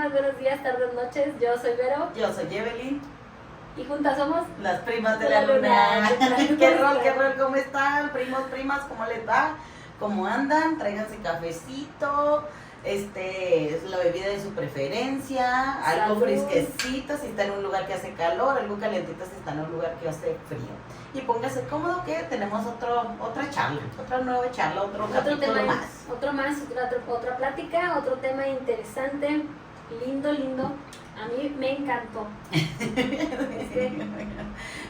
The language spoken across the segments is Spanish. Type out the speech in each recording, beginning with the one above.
buenas, buenos días, tardes, noches. Yo soy Vero. Yo soy Evelyn. Y juntas somos las primas de la luna. ¿Qué rol? ¿Cómo están? Primos, primas, ¿cómo les va? ¿Cómo andan? Tráiganse cafecito. Es la bebida de su preferencia. Algo fresquecito si está en un lugar que hace calor. Algo calientito si está en un lugar que hace frío. Y póngase cómodo que tenemos otra charla. Otra nueva charla, otro capítulo tema más. Otra plática, otro tema interesante. Lindo. A mí me encantó.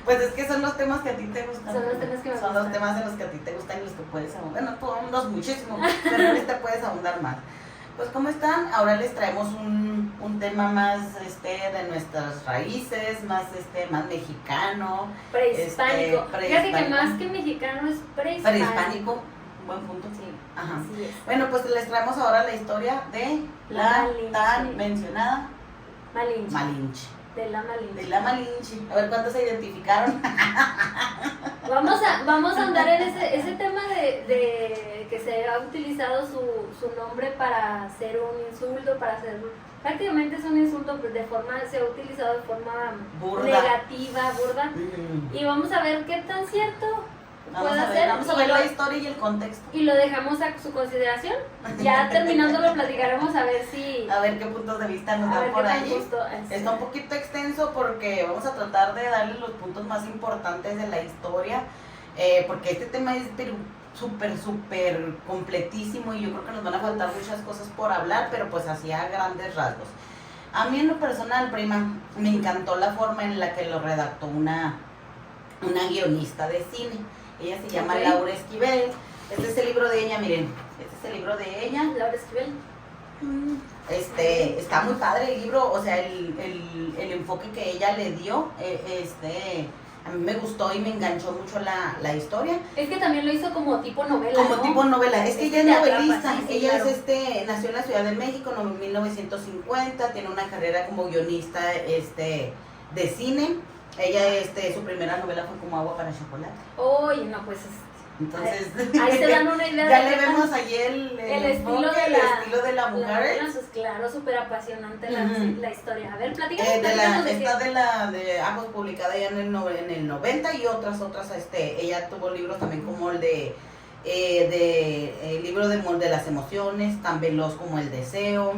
Pues es que son los temas que a ti te gustan. Son los temas que me gustan. Son los temas en los que a ti te gustan y los que puedes ahondar. Bueno, tú ahondas muchísimo, pero en este puedes ahondar más. Pues ¿cómo están? Ahora les traemos un tema más de nuestras raíces, más mexicano. Prehispánico. Fíjate que más que mexicano es prehispánico. Buen punto. Sí. Ajá. Así es. Bueno, pues les traemos ahora la historia de la tan mencionada Malinche. De la Malinche. De la Malinche. A ver cuántos se identificaron. Vamos a andar en ese tema de que se ha utilizado su nombre para hacer un insulto, prácticamente es un insulto, se ha utilizado de forma negativa, burda. Y vamos a ver qué tan cierto puede ser. Vamos a ver la historia y el contexto. Y lo dejamos a su consideración. Ya terminando lo platicaremos a ver qué puntos de vista nos dan por ahí. Está un poquito extenso porque vamos a tratar de darle los puntos más importantes de la historia, porque este tema es súper completísimo y yo creo que nos van a faltar muchas cosas por hablar, pero pues así a grandes rasgos. A mí en lo personal, prima, me encantó la forma en la que lo redactó una guionista de cine. Ella se llama Laura Esquivel. Este es el libro de ella, miren. Este es el libro de ella. Laura Esquivel. Está muy padre el libro, o sea, el enfoque que ella le dio, a mí me gustó y me enganchó mucho la historia. Es que también lo hizo como tipo novela, Como tipo novela, es que ella es novelista, sí, ella claro. nació en la Ciudad de México en 1950, tiene una carrera como guionista de cine. Ella, su primera novela fue como Agua para Chocolate. Oye, no, pues entonces, ahí se dan una idea. Ya le vemos ahí el estilo de la mujer. Pues claro, súper apasionante la historia. A ver, platícanos. Esta de ambos publicada ya en el 90 y otras, ella tuvo libros también como el el libro de las emociones, tan veloz como El deseo,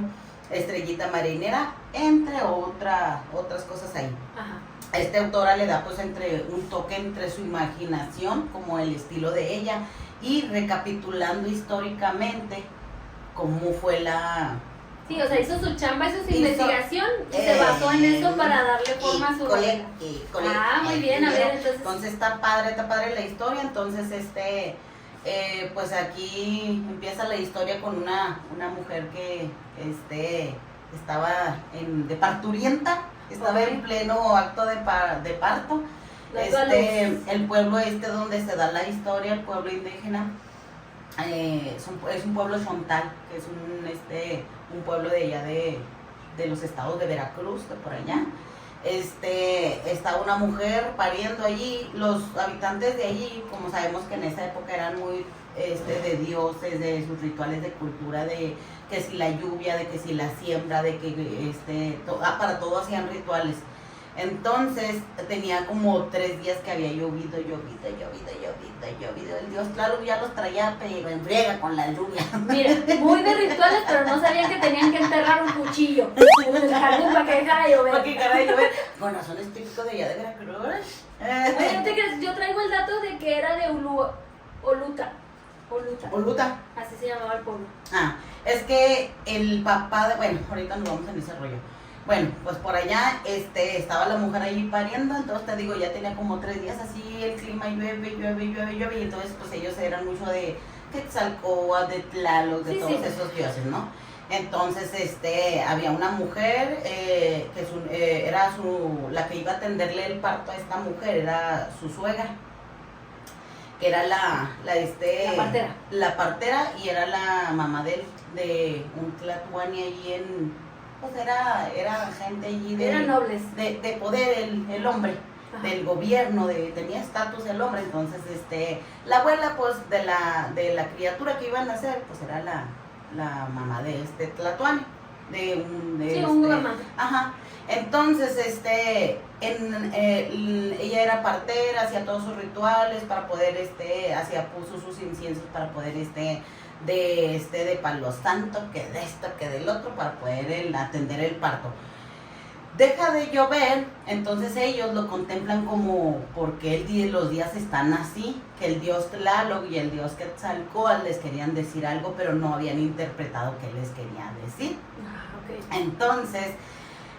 Estrellita marinera, entre otras cosas ahí. Ajá. Esta autora le da pues un toque entre su imaginación, como el estilo de ella, y recapitulando históricamente cómo fue Sí, o sea, hizo su chamba, hizo su investigación y se basó en eso para darle forma a su novela. Muy bien, a ver, entonces está padre la historia, entonces pues aquí empieza la historia con una mujer que estaba de parturienta. Estaba en pleno acto de parto. El pueblo donde se da la historia, el pueblo indígena, es un pueblo chontal, que es un pueblo de allá de los estados de Veracruz, de por allá. Está una mujer pariendo allí. Los habitantes de allí, como sabemos que en esa época eran muy de dioses, de sus rituales de cultura, de que si la lluvia, de que si la siembra, de que para todo hacían rituales. Entonces tenía como 3 días que había llovido. El dios claro ya los traía en friega con la lluvia. Mira, muy de rituales, pero no sabían que tenían que enterrar un cuchillo en el jardín para que dejara de llover. Con razón es típico de allá de Veracruz. Oye, yo traigo el dato de que era de Oluta. Así se llamaba el pueblo. Es que el papá bueno, ahorita nos vamos en ese rollo. Bueno, pues por allá estaba la mujer ahí pariendo, entonces te digo, ya tenía como 3 días así, el clima llueve, y entonces pues ellos eran mucho de Quetzalcóatl, de Tlaloc, de todos esos dioses, ¿no? Entonces había una mujer que era la que iba a atenderle el parto a esta mujer, era su suegra, que era la partera y era la mamá de un tlatoani allí pues era gente allí eran nobles de poder, el hombre. Ajá. Del gobierno, tenía estatus el hombre. Entonces la abuela pues de la criatura que iban a nacer pues era la mamá de tlatoani. un gobernante. Ajá. Entonces, ella era partera, hacía todos sus rituales para poder, puso sus inciensos para poder, de palo santo, que de esto, que del otro, para poder atender el parto. Deja de llover, entonces ellos lo contemplan como porque los días están así, que el dios Tlaloc y el dios Quetzalcóatl les querían decir algo, pero no habían interpretado qué les quería decir. Okay. Entonces,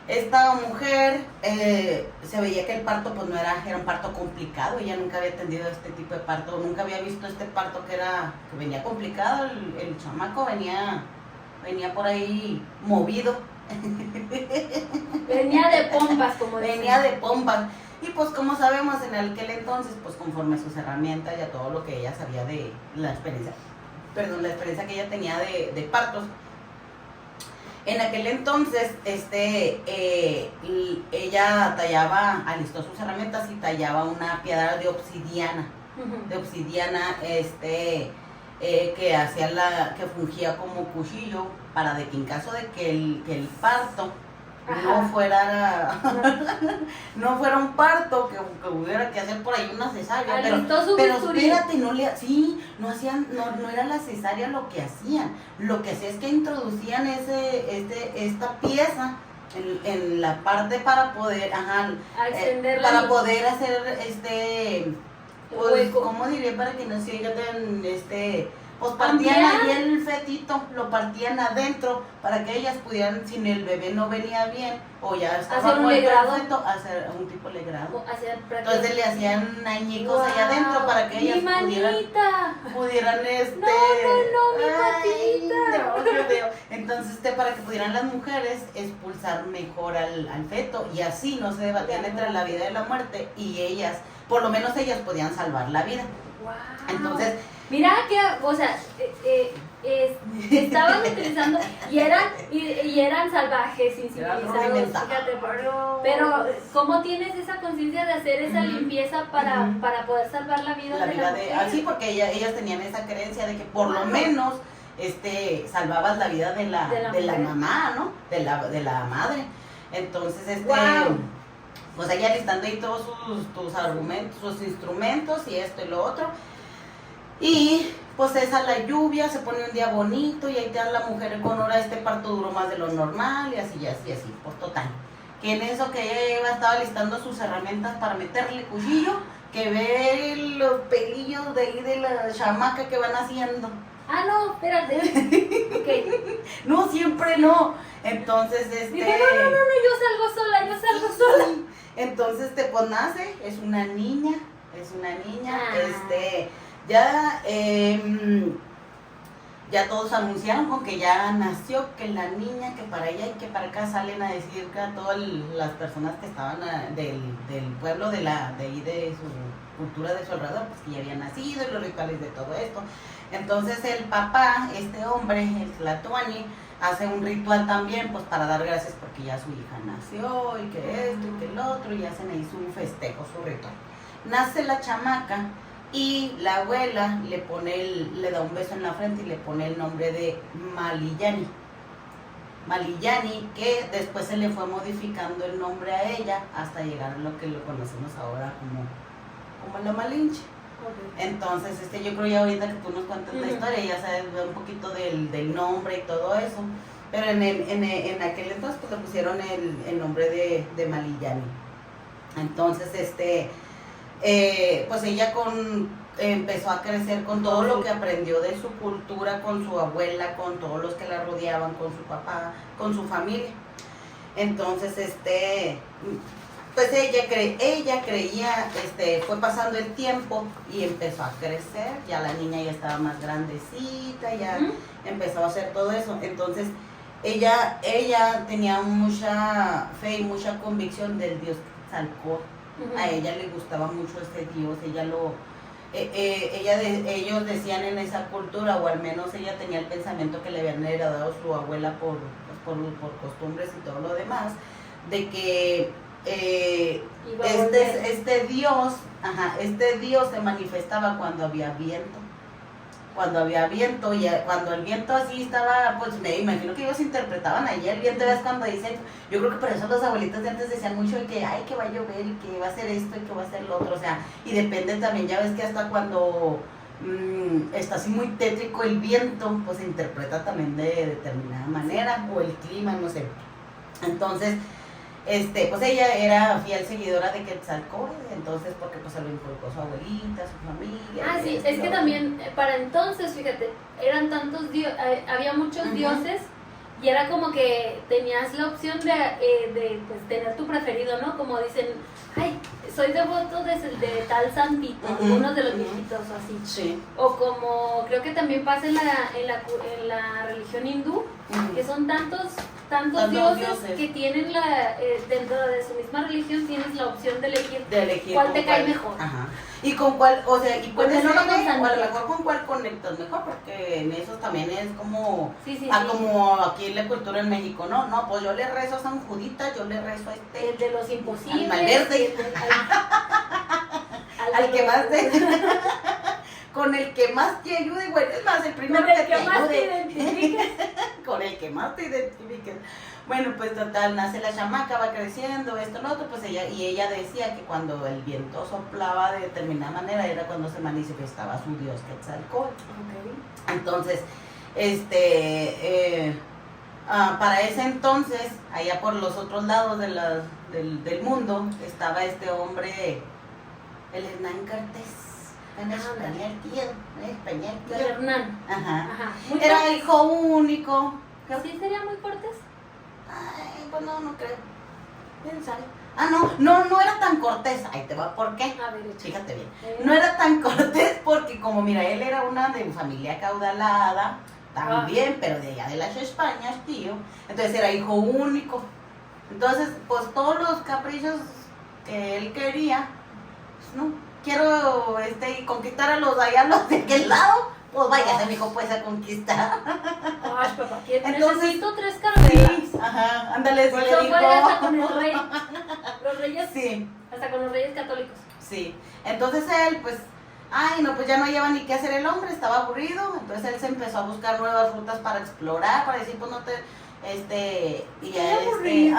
esta mujer se veía que el parto pues no era un parto complicado, ella nunca había atendido este tipo de parto, nunca había visto este parto que venía complicado, el chamaco venía por ahí movido. Venía de pompas, como dicen. Venía de pompas. Y pues como sabemos en aquel entonces, pues conforme a sus herramientas y a todo lo que ella sabía de la experiencia que ella tenía de partos, en aquel entonces, ella alistó sus herramientas y tallaba una piedra de obsidiana, que fungía como cuchillo para de que en caso de que el parto no fuera un parto que hubiera que hacer por ahí una cesárea, pero espérate, no era la cesárea lo que hacían es que introducían esta pieza en la parte para poder para poder hacer pues, ¿cómo diría? Para que no se oiga tan pues partían ahí el fetito, lo partían adentro para que ellas pudieran, si el bebé no venía bien o ya estaba muerto el feto, hacer un tipo legrado. Entonces le hacían añicos allá adentro para que ellas pudieran mi patita. Entonces para que pudieran las mujeres expulsar mejor al feto y así no se debatían entre la vida y la muerte y ellas, por lo menos ellas podían salvar la vida. Wow. Entonces, mira que, o sea, estaban utilizando y eran salvajes, incivilizados, fíjate, pero ¿cómo tienes esa conciencia de hacer esa limpieza para poder salvar la vida de la mujer? Así, porque ellas tenían esa creencia de que por lo menos salvabas la vida de la mamá, ¿no? De la madre. Entonces, pues ella listando ahí todos tus argumentos, sus instrumentos y esto y lo otro. Y pues la lluvia, se pone un día bonito y ahí te da la mujer con hora, parto duró más de lo normal y así, por total. Que en eso que ella estaba listando sus herramientas para meterle cuchillo, que ve los pelillos de ahí de la chamaca que van haciendo. Ah, no, espérate. Okay. No, siempre no. Entonces, Dije, no, yo salgo sola. Entonces, pues nace, es una niña. Ya todos anunciaron con que ya nació, que la niña, que para allá y que para acá salen a decir que a todas las personas que estaban del pueblo de ahí de su cultura de su alrededor, pues que ya había nacido y los rituales de todo esto. Entonces el papá, hombre, el Tlatoani, hace un ritual también, pues para dar gracias porque ya su hija nació y que esto y que el otro, y hacen ahí su festejo, su ritual. Nace la chamaca y la abuela le da un beso en la frente y le pone el nombre de Maliyani. Maliyani, que después se le fue modificando el nombre a ella hasta llegar a lo que lo conocemos ahora como la Malinche. Okay. Entonces, yo creo ya ahorita que tú nos cuentas la historia, ya sabes un poquito del nombre y todo eso, pero en aquel entonces pues le pusieron el nombre de Maliyani. Entonces, pues ella empezó a crecer con todo lo que aprendió de su cultura, con su abuela, con todos los que la rodeaban, con su papá, con su familia. Entonces, pues ella creía, fue pasando el tiempo y empezó a crecer, ya la niña ya estaba más grandecita, ya empezó a hacer todo eso. Entonces, ella tenía mucha fe y mucha convicción del dios Quetzalcóatl. A ella le gustaba mucho este dios, ellos decían en esa cultura, o al menos ella tenía el pensamiento que le habían heredado su abuela por costumbres y todo lo demás, de que este dios se manifestaba cuando había viento, cuando había viento, y cuando el viento así estaba, pues me imagino que ellos interpretaban ahí el viento, es cuando dicen, yo creo que por eso los abuelitos de antes decían mucho de que, ay, que va a llover, y que va a ser esto, y que va a ser lo otro, o sea, y depende también, ya ves que hasta cuando está así muy tétrico el viento, pues se interpreta también de determinada manera, o el clima, no sé. Entonces, pues ella era fiel seguidora de Quetzalcóatl, entonces porque pues se lo inculcó su abuelita, su familia. Ah, sí, es que también para entonces, fíjate, eran tantos dioses, había muchos dioses, y era como que tenías la opción de pues, tener tu preferido, ¿no? Como dicen, ay, soy devoto de tal santito, algunos de los viejitos o así. Sí. O como creo que también pasa en la religión hindú, que son tantos dioses que tienen dentro de su misma religión tienes la opción de elegir cuál te cae mejor. Ajá. Y con cuál, o sea, y puede ser, no o a lo mejor con cuál conectas mejor, porque en eso también es como, como aquí en la cultura en México, no, pues yo le rezo a San Judita, yo le rezo a el de los imposibles, al Malverde, al que más te, con el que más te ayude, bueno, es más, el primero con el que te más ayude, te identifiques. con el que más te identifiques. Bueno, pues total, nace la chamaca, va creciendo, esto, lo otro, pues ella decía que cuando el viento soplaba de determinada manera era cuando se manifestaba su dios Quetzalcóatl. Okay. Entonces, para ese entonces, allá por los otros lados del mundo, estaba este hombre, el Hernán Cortés. En español, tío. El Hernán. Ajá. Era hijo único. ¿Sí sería muy cortés? Ay, pues no creo. ¿Quién sabe? No era tan cortés. Ahí te va, ¿por qué? A ver, fíjate bien. No era tan cortés porque como mira, él era una de familia acaudalada, también, pero de allá de las Españas, tío. Entonces era hijo único. Entonces, pues todos los caprichos que él quería, pues no, quiero conquistar a los de aquel lado. Pues váyase, mijo, pues a conquistar. Ay, papá, entonces, necesito 3 caramelas. Sí, ajá, ándale, pues sí le dijo. Hasta con el rey. Los reyes, sí. Hasta con los reyes católicos. Sí, entonces él, pues, pues ya no lleva ni qué hacer el hombre, estaba aburrido. Entonces él se empezó a buscar nuevas rutas para explorar, para decir, pues no te, aburrido.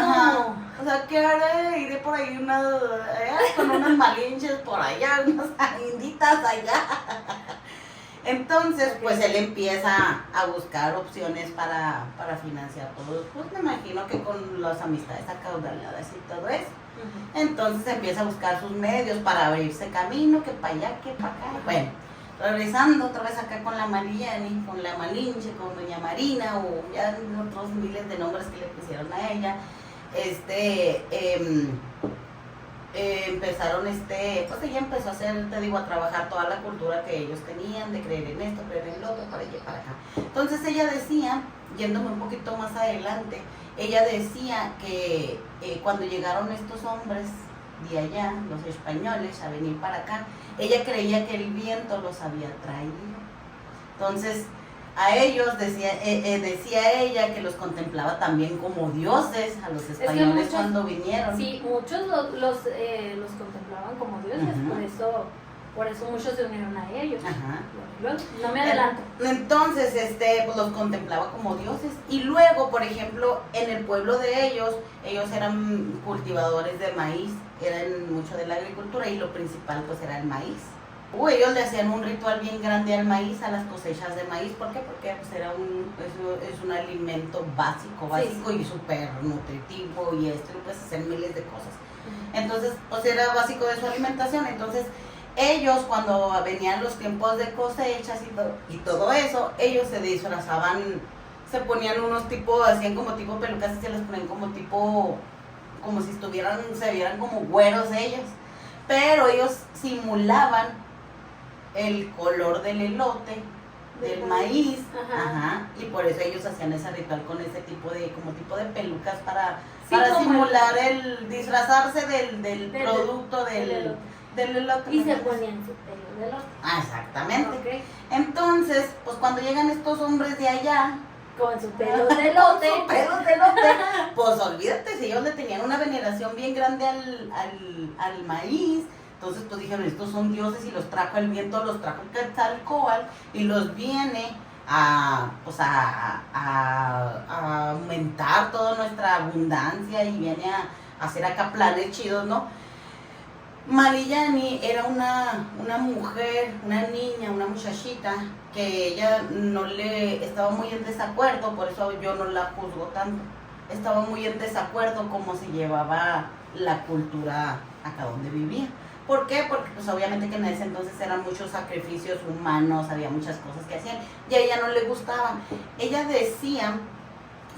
O sea, ¿qué haré? Iré por ahí con unos malinches por allá, unas inditas allá. Entonces, pues él empieza a buscar opciones para financiar todo. Pues me imagino que con las amistades acaudaladas y todo eso. Entonces empieza a buscar sus medios para abrirse camino, que para allá, que para acá. Bueno, regresando otra vez acá con la Mariani, con la Malinche, con doña Marina, o ya otros miles de nombres que le pusieron a ella, empezaron pues ella empezó a hacer, te digo, a trabajar toda la cultura que ellos tenían, de creer en esto, creer en lo otro, para allá y para acá. Entonces ella decía, yéndome un poquito más adelante, ella decía que cuando llegaron estos hombres de allá, los españoles, a venir para acá, ella creía que el viento los había traído. Entonces, a ellos decía ella que los contemplaba también como dioses, a los españoles cuando vinieron. Sí, muchos los contemplaban como dioses, por eso muchos se unieron a ellos. Ajá. No me adelanto. Entonces, pues los contemplaba como dioses. Y luego, por ejemplo, en el pueblo de ellos eran cultivadores de maíz, eran mucho de la agricultura y lo principal pues era el maíz. Ellos le hacían un ritual bien grande al maíz, a las cosechas de maíz. ¿Por qué? Porque pues es un alimento básico y súper nutritivo y puedes hacer miles de cosas. Entonces, pues era básico de su alimentación. Entonces, ellos cuando venían los tiempos de cosechas y todo eso, ellos se disfrazaban, se ponían unos hacían como tipo pelucas y se les ponían como si se vieran como güeros ellos. Pero ellos simulaban el color del elote, del maíz, y por eso ellos hacían ese ritual con ese tipo de pelucas para simular disfrazarse del producto del elote. Y se ponían su pelo de elote. Exactamente. Okay. Entonces, pues cuando llegan estos hombres de allá, con su pelo de elote. Pues olvídate, si ellos le tenían una veneración bien grande al maíz, Entonces pues dijeron, estos son dioses y los trajo el viento, los trajo Quetzalcóatl y los viene pues a aumentar toda nuestra abundancia y viene a hacer acá planes chidos, ¿no? Maliyani era una mujer, una niña, una muchachita que ella no le estaba muy en desacuerdo, por eso yo no la juzgo tanto. Estaba muy en desacuerdo cómo se llevaba la cultura acá donde vivía. ¿Por qué? Porque pues obviamente que en ese entonces eran muchos sacrificios humanos, había muchas cosas que hacían y a ella no le gustaban. Ella decía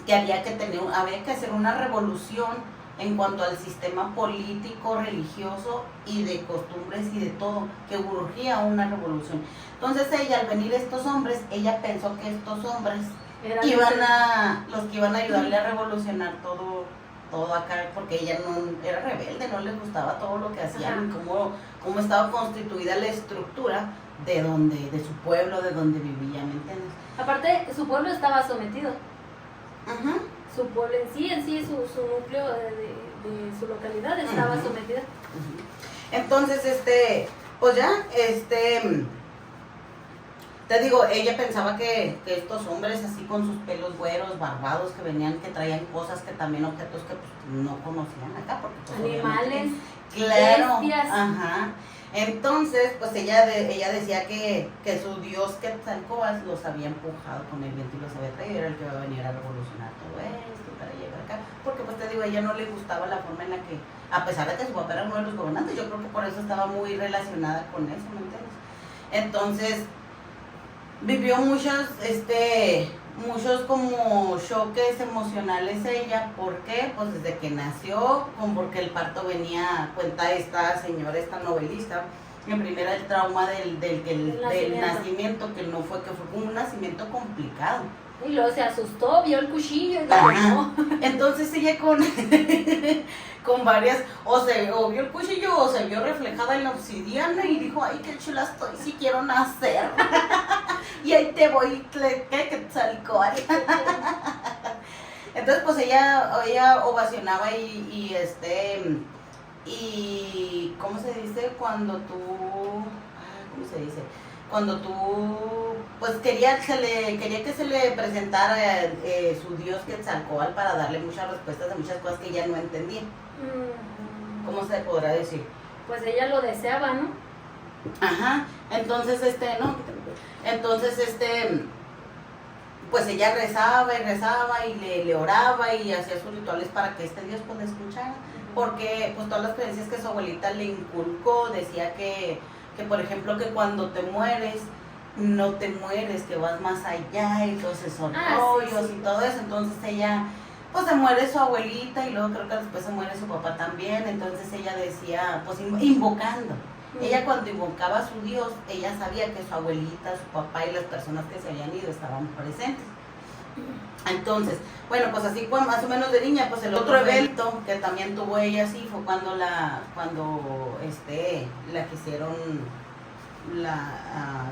que había que hacer una revolución en cuanto al sistema político, religioso y de costumbres y de todo, que urgía una revolución. Entonces ella, al venir estos hombres, ella pensó que estos hombres los que iban a ayudarle a revolucionar todo acá, porque ella no era rebelde, no le gustaba todo lo que hacían, cómo estaba constituida la estructura de su pueblo, de donde vivía, ¿me entiendes? Aparte, su pueblo estaba sometido. Ajá. Su pueblo en sí, su núcleo de su localidad estaba sometida. Entonces, pues ya, te digo, ella pensaba que estos hombres así con sus pelos güeros, barbados, que traían cosas que también objetos que pues, no conocían acá, porque pues, animales, claro, bestias. Ajá. Entonces, pues ella decía que su dios Quetzalcóatl los había empujado con el viento y los había traído, era el que iba a venir a revolucionar todo esto para llegar acá, porque pues te digo, a ella no le gustaba la forma en la que, a pesar de que su papá era uno de los gobernantes, yo creo que por eso estaba muy relacionada con eso, ¿me entiendes? Entonces, vivió muchos como choques emocionales ella. ¿Por qué? Pues desde que nació, porque el parto venía, cuenta esta señora, esta novelista, en primera el trauma del nacimiento, que fue como un nacimiento complicado. Y luego se asustó, vio el cuchillo y dijo, no. Entonces ella con varias, o vio el cuchillo o se vio reflejada en la obsidiana y dijo, ay, qué chula estoy, si quiero nacer. Y ahí te voy, Quetzalcóatl. Entonces pues ella ovacionaba y ¿cómo se dice? Cuando tú pues quería que se le presentara su dios Quetzalcóatl para darle muchas respuestas a muchas cosas que ella no entendía. ¿Cómo se podrá decir? Pues ella lo deseaba, ¿no? Ajá. Entonces pues ella rezaba y le oraba y hacía sus rituales para que este dios pues le escuchara, porque pues todas las creencias que su abuelita le inculcó, decía que por ejemplo que cuando te mueres no te mueres, que vas más allá y entonces son rollos y todo eso. Entonces ella pues se muere su abuelita y luego creo que después se muere su papá también. Entonces ella decía, pues invocando. Ella cuando invocaba a su Dios, ella sabía que su abuelita, su papá y las personas que se habían ido estaban presentes. Entonces, bueno, pues así fue más o menos de niña. Pues el otro evento que también tuvo ella así fue cuando la quisieron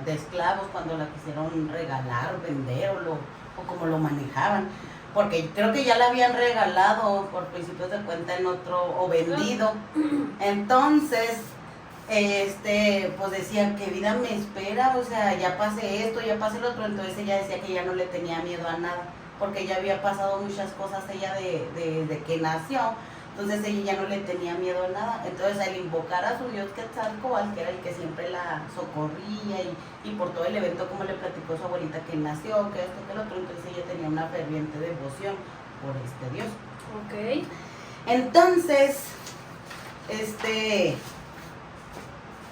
de esclavos, cuando la quisieron regalar, vender o como lo manejaban. Porque creo que ya la habían regalado por principios de cuenta en otro, o vendido. Entonces, pues decían, ¿qué vida me espera? O sea, ya pasé esto, ya pasé el otro. Entonces ella decía que ya no le tenía miedo a nada, porque ya había pasado muchas cosas ella de que nació. Entonces ella ya no le tenía miedo a nada. Entonces al invocar a su dios Quetzalcóatl, que era el que siempre la socorría y por todo el evento, como le platicó su abuelita que nació, que esto, que el otro, entonces ella tenía una ferviente devoción por este dios. Ok. Entonces,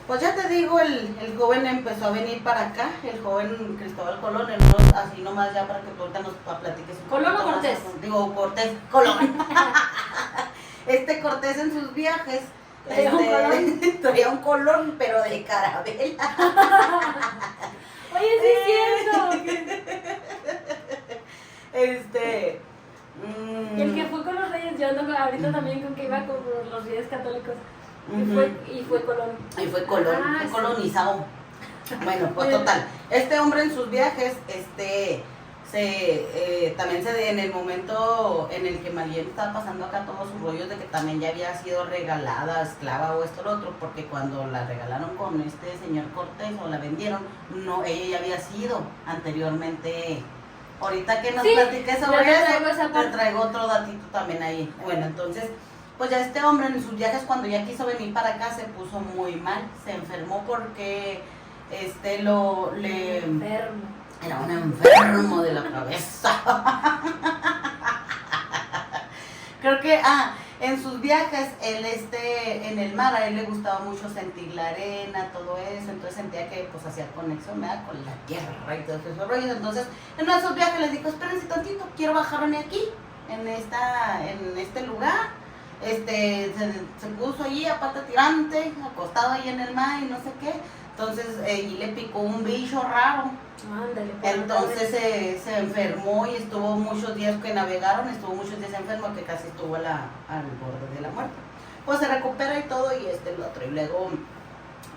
pues ya te digo, el joven empezó a venir para acá, el joven Cristóbal Colón, así nomás ya para que tú ahorita nos platiques. ¿Colón o Cortés? Digo, Cortés, Colón. Cortés en sus viajes traía un colón, pero de carabela. Oye, sí es cierto. El que fue con los reyes, yo ando ahorita también con que iba con los reyes católicos. Y fue Colón. Y fue Colón, fue colonizado. Bueno, pues total, este hombre en sus viajes, también en el momento en el que Marlene estaba pasando acá todos sus rollos de que también ya había sido regalada, esclava o esto o lo otro, porque cuando la regalaron con este señor Cortés o la vendieron, no, ella ya había sido anteriormente. Ahorita que nos platiques sobre eso, te traigo otro datito también ahí. Bueno, entonces, pues ya este hombre en sus viajes cuando ya quiso venir para acá se puso muy mal, se enfermó porque enfermo. Era un enfermo de la cabeza. Creo que, en sus viajes, él en el mar, a él le gustaba mucho sentir la arena, todo eso, entonces sentía que pues hacía conexión, ¿verdad?, con la tierra y todos esos rollos. Entonces, en uno de esos viajes les dijo, espérense tantito, quiero bajarme aquí, en este lugar. Se puso allí a pata tirante, acostado ahí en el mar y no sé qué. Entonces, y le picó un bicho raro. Ándale, entonces se enfermó y estuvo muchos días que navegaron, estuvo muchos días enfermo, que casi estuvo al borde de la muerte. Pues se recupera y todo, y el otro. Y luego,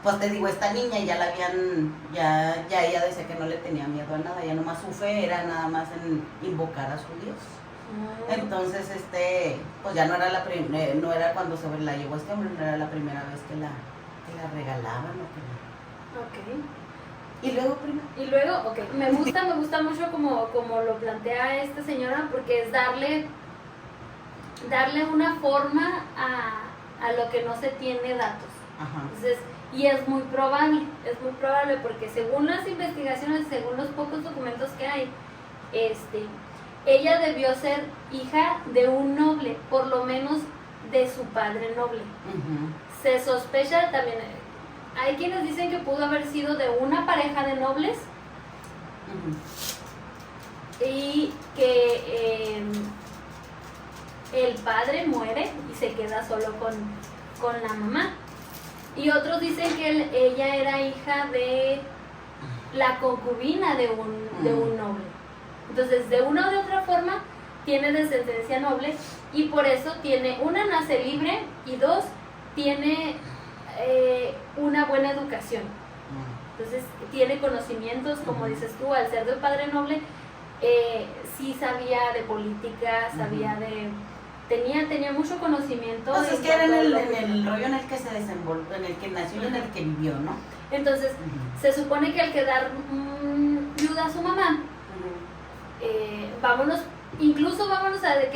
pues te digo, esta niña ya la habían, ya ella decía que no le tenía miedo a nada, ya nomás su fe era nada más en invocar a su Dios. Entonces, pues ya no era cuando se la llevó este hombre, no era la primera vez que la regalaban o que la... Ok. Y luego, prima. Y luego, ok, me gusta mucho como lo plantea esta señora, porque es darle una forma a lo que no se tiene datos. Ajá. Entonces, y es muy probable porque según las investigaciones, según los pocos documentos que hay, ella debió ser hija de un noble, por lo menos de su padre noble. Uh-huh. Se sospecha también, hay quienes dicen que pudo haber sido de una pareja de nobles. Uh-huh. Y que el padre muere y se queda solo con la mamá. Y otros dicen que ella era hija de la concubina de un noble. Entonces, de una o de otra forma, tiene descendencia noble, y por eso una, nace libre, y dos, tiene una buena educación. Entonces, tiene conocimientos, como dices tú, al ser de un padre noble, sí sabía de política, sabía tenía mucho conocimiento. Pues es que era en el rollo en el que se desenvolvió, en el que nació y en el que vivió, ¿no? Entonces, se supone que al quedar viuda a su mamá, vámonos a de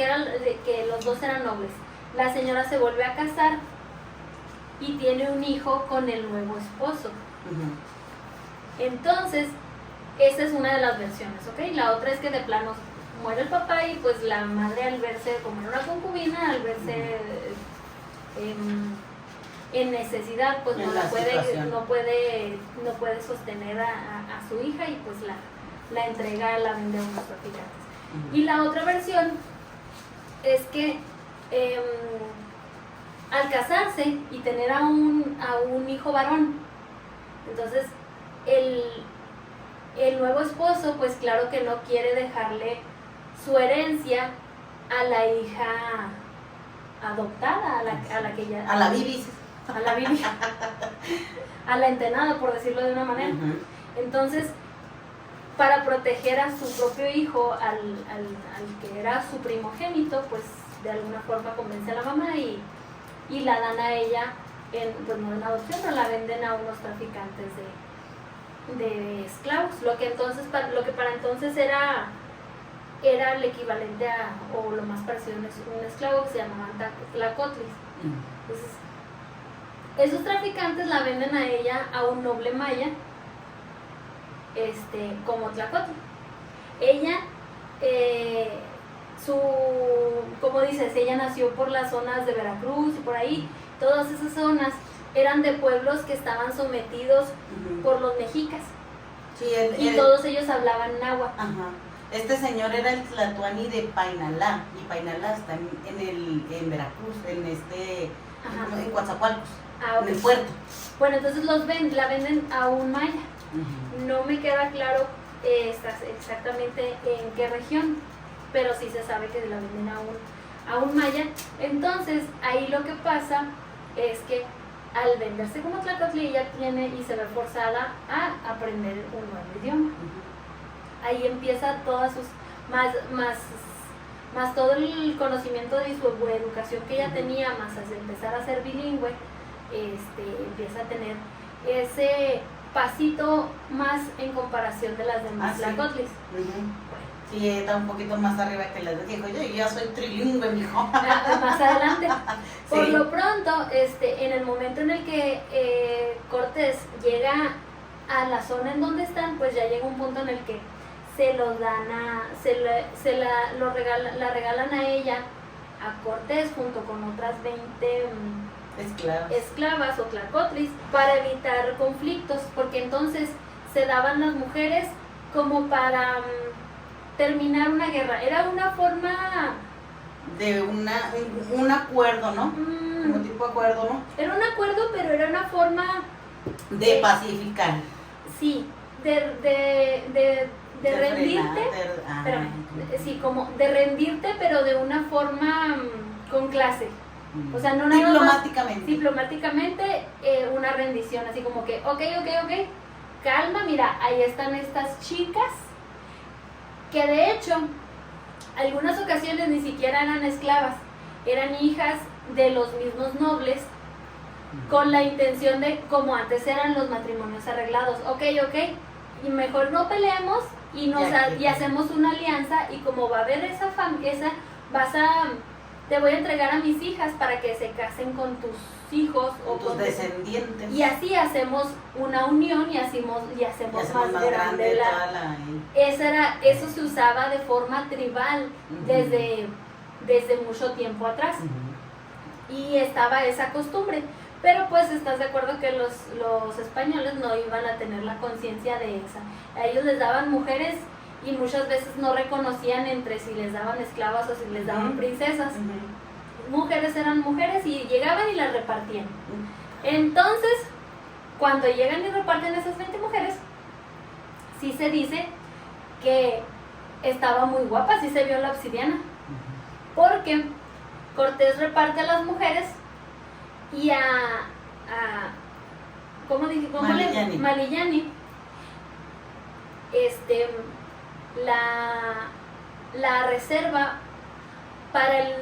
que los dos eran nobles. La señora se vuelve a casar y tiene un hijo con el nuevo esposo. Entonces, esa es una de las versiones, ¿ok? La otra es que de plano muere el papá, y pues la madre, al verse como una concubina, al verse en necesidad, pues no puede sostener a su hija, y pues la entrega, la vende a unos traficantes. Y la otra versión es que al casarse y tener a un hijo varón, entonces el nuevo esposo, pues claro que no quiere dejarle su herencia a la hija adoptada, a la bibis, a la entenada, por decirlo de una manera. Entonces, para proteger a su propio hijo, al que era su primogénito, pues de alguna forma convence a la mamá y la dan a ella, pues no en adopción, pero la venden a unos traficantes de esclavos, lo que para entonces era el equivalente o lo más parecido a un esclavo, que se llamaban tlacotlis. Entonces, esos traficantes la venden a ella, a un noble maya, como tlacotli. Ella, como dices, ella nació por las zonas de Veracruz y por ahí. Todas esas zonas eran de pueblos que estaban sometidos por los mexicas. Sí, todos ellos hablaban náhuatl. Este señor era el tlatoani de Painalá, y Painalá está en Veracruz, en Coatzacoalcos, en el puerto. Bueno, entonces la venden a un maya. No me queda claro exactamente en qué región, pero sí se sabe que la venden a un maya. Entonces, ahí lo que pasa es que al venderse como tlacotli, ella tiene y se ve forzada a aprender un nuevo idioma. ahí empieza todas sus, más todo el conocimiento de su educación que ella tenía, más al empezar a ser bilingüe, empieza a tener ese pasito más en comparación de las demás tlacotlis. Sí, está un poquito más arriba que las de dijo, yo ya soy trilingüe, mijo. Más adelante. Por Sí. lo pronto, en el momento en el que Cortés llega a la zona en donde están, pues ya llega un punto en el que se los dan la regalan a ella, a Cortés, junto con otras 20 esclavas o tlacotlis, para evitar conflictos, porque entonces se daban las mujeres como para terminar una guerra. Era una forma de un acuerdo, ¿no? Como tipo acuerdo, ¿no? Era un acuerdo, pero era una forma de pacificar. Sí, de rendirte, sí, como de rendirte, pero de una forma con clase. O sea, no nada diplomáticamente. Más, diplomáticamente, una rendición, así como que, ok, calma, mira, ahí están estas chicas, que de hecho, algunas ocasiones ni siquiera eran esclavas, eran hijas de los mismos nobles, con la intención de, como antes eran los matrimonios arreglados, ok, y mejor no peleemos y hacemos una alianza, y como va a haber esa te voy a entregar a mis hijas para que se casen con tus hijos o con tus descendientes. Y así hacemos una unión y hacemos más grande eso se usaba de forma tribal desde mucho tiempo atrás. Y estaba esa costumbre. Pero pues estás de acuerdo que los españoles no iban a tener la conciencia de esa. A ellos les daban mujeres y muchas veces no reconocían entre si les daban esclavas o si les daban princesas. Mujeres eran mujeres y llegaban y las repartían. Entonces, cuando llegan y reparten esas 20 mujeres, sí se dice que estaba muy guapa, sí se vio la obsidiana. Porque Cortés reparte a las mujeres y ¿cómo dije? Malillani. La reserva para el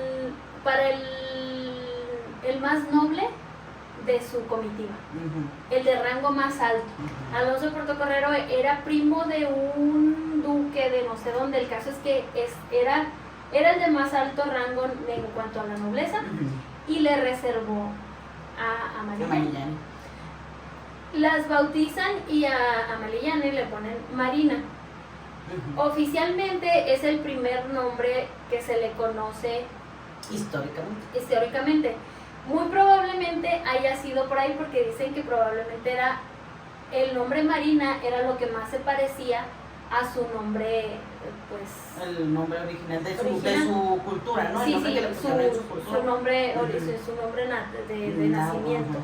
más noble de su comitiva, el de rango más alto. Alonso de Portocarrero era primo de un duque de no sé dónde. El caso es que era el de más alto rango en cuanto a la nobleza, y le reservó a Malillani. Las bautizan y a Malillani le ponen Marina. Oficialmente es el primer nombre que se le conoce históricamente. Muy probablemente haya sido por ahí, porque dicen que probablemente era el nombre Marina, era lo que más se parecía a su nombre, pues el nombre original de su cultura, ¿no? Sí, el nombre que le pusieron en su cultura. Su nombre de nacimiento.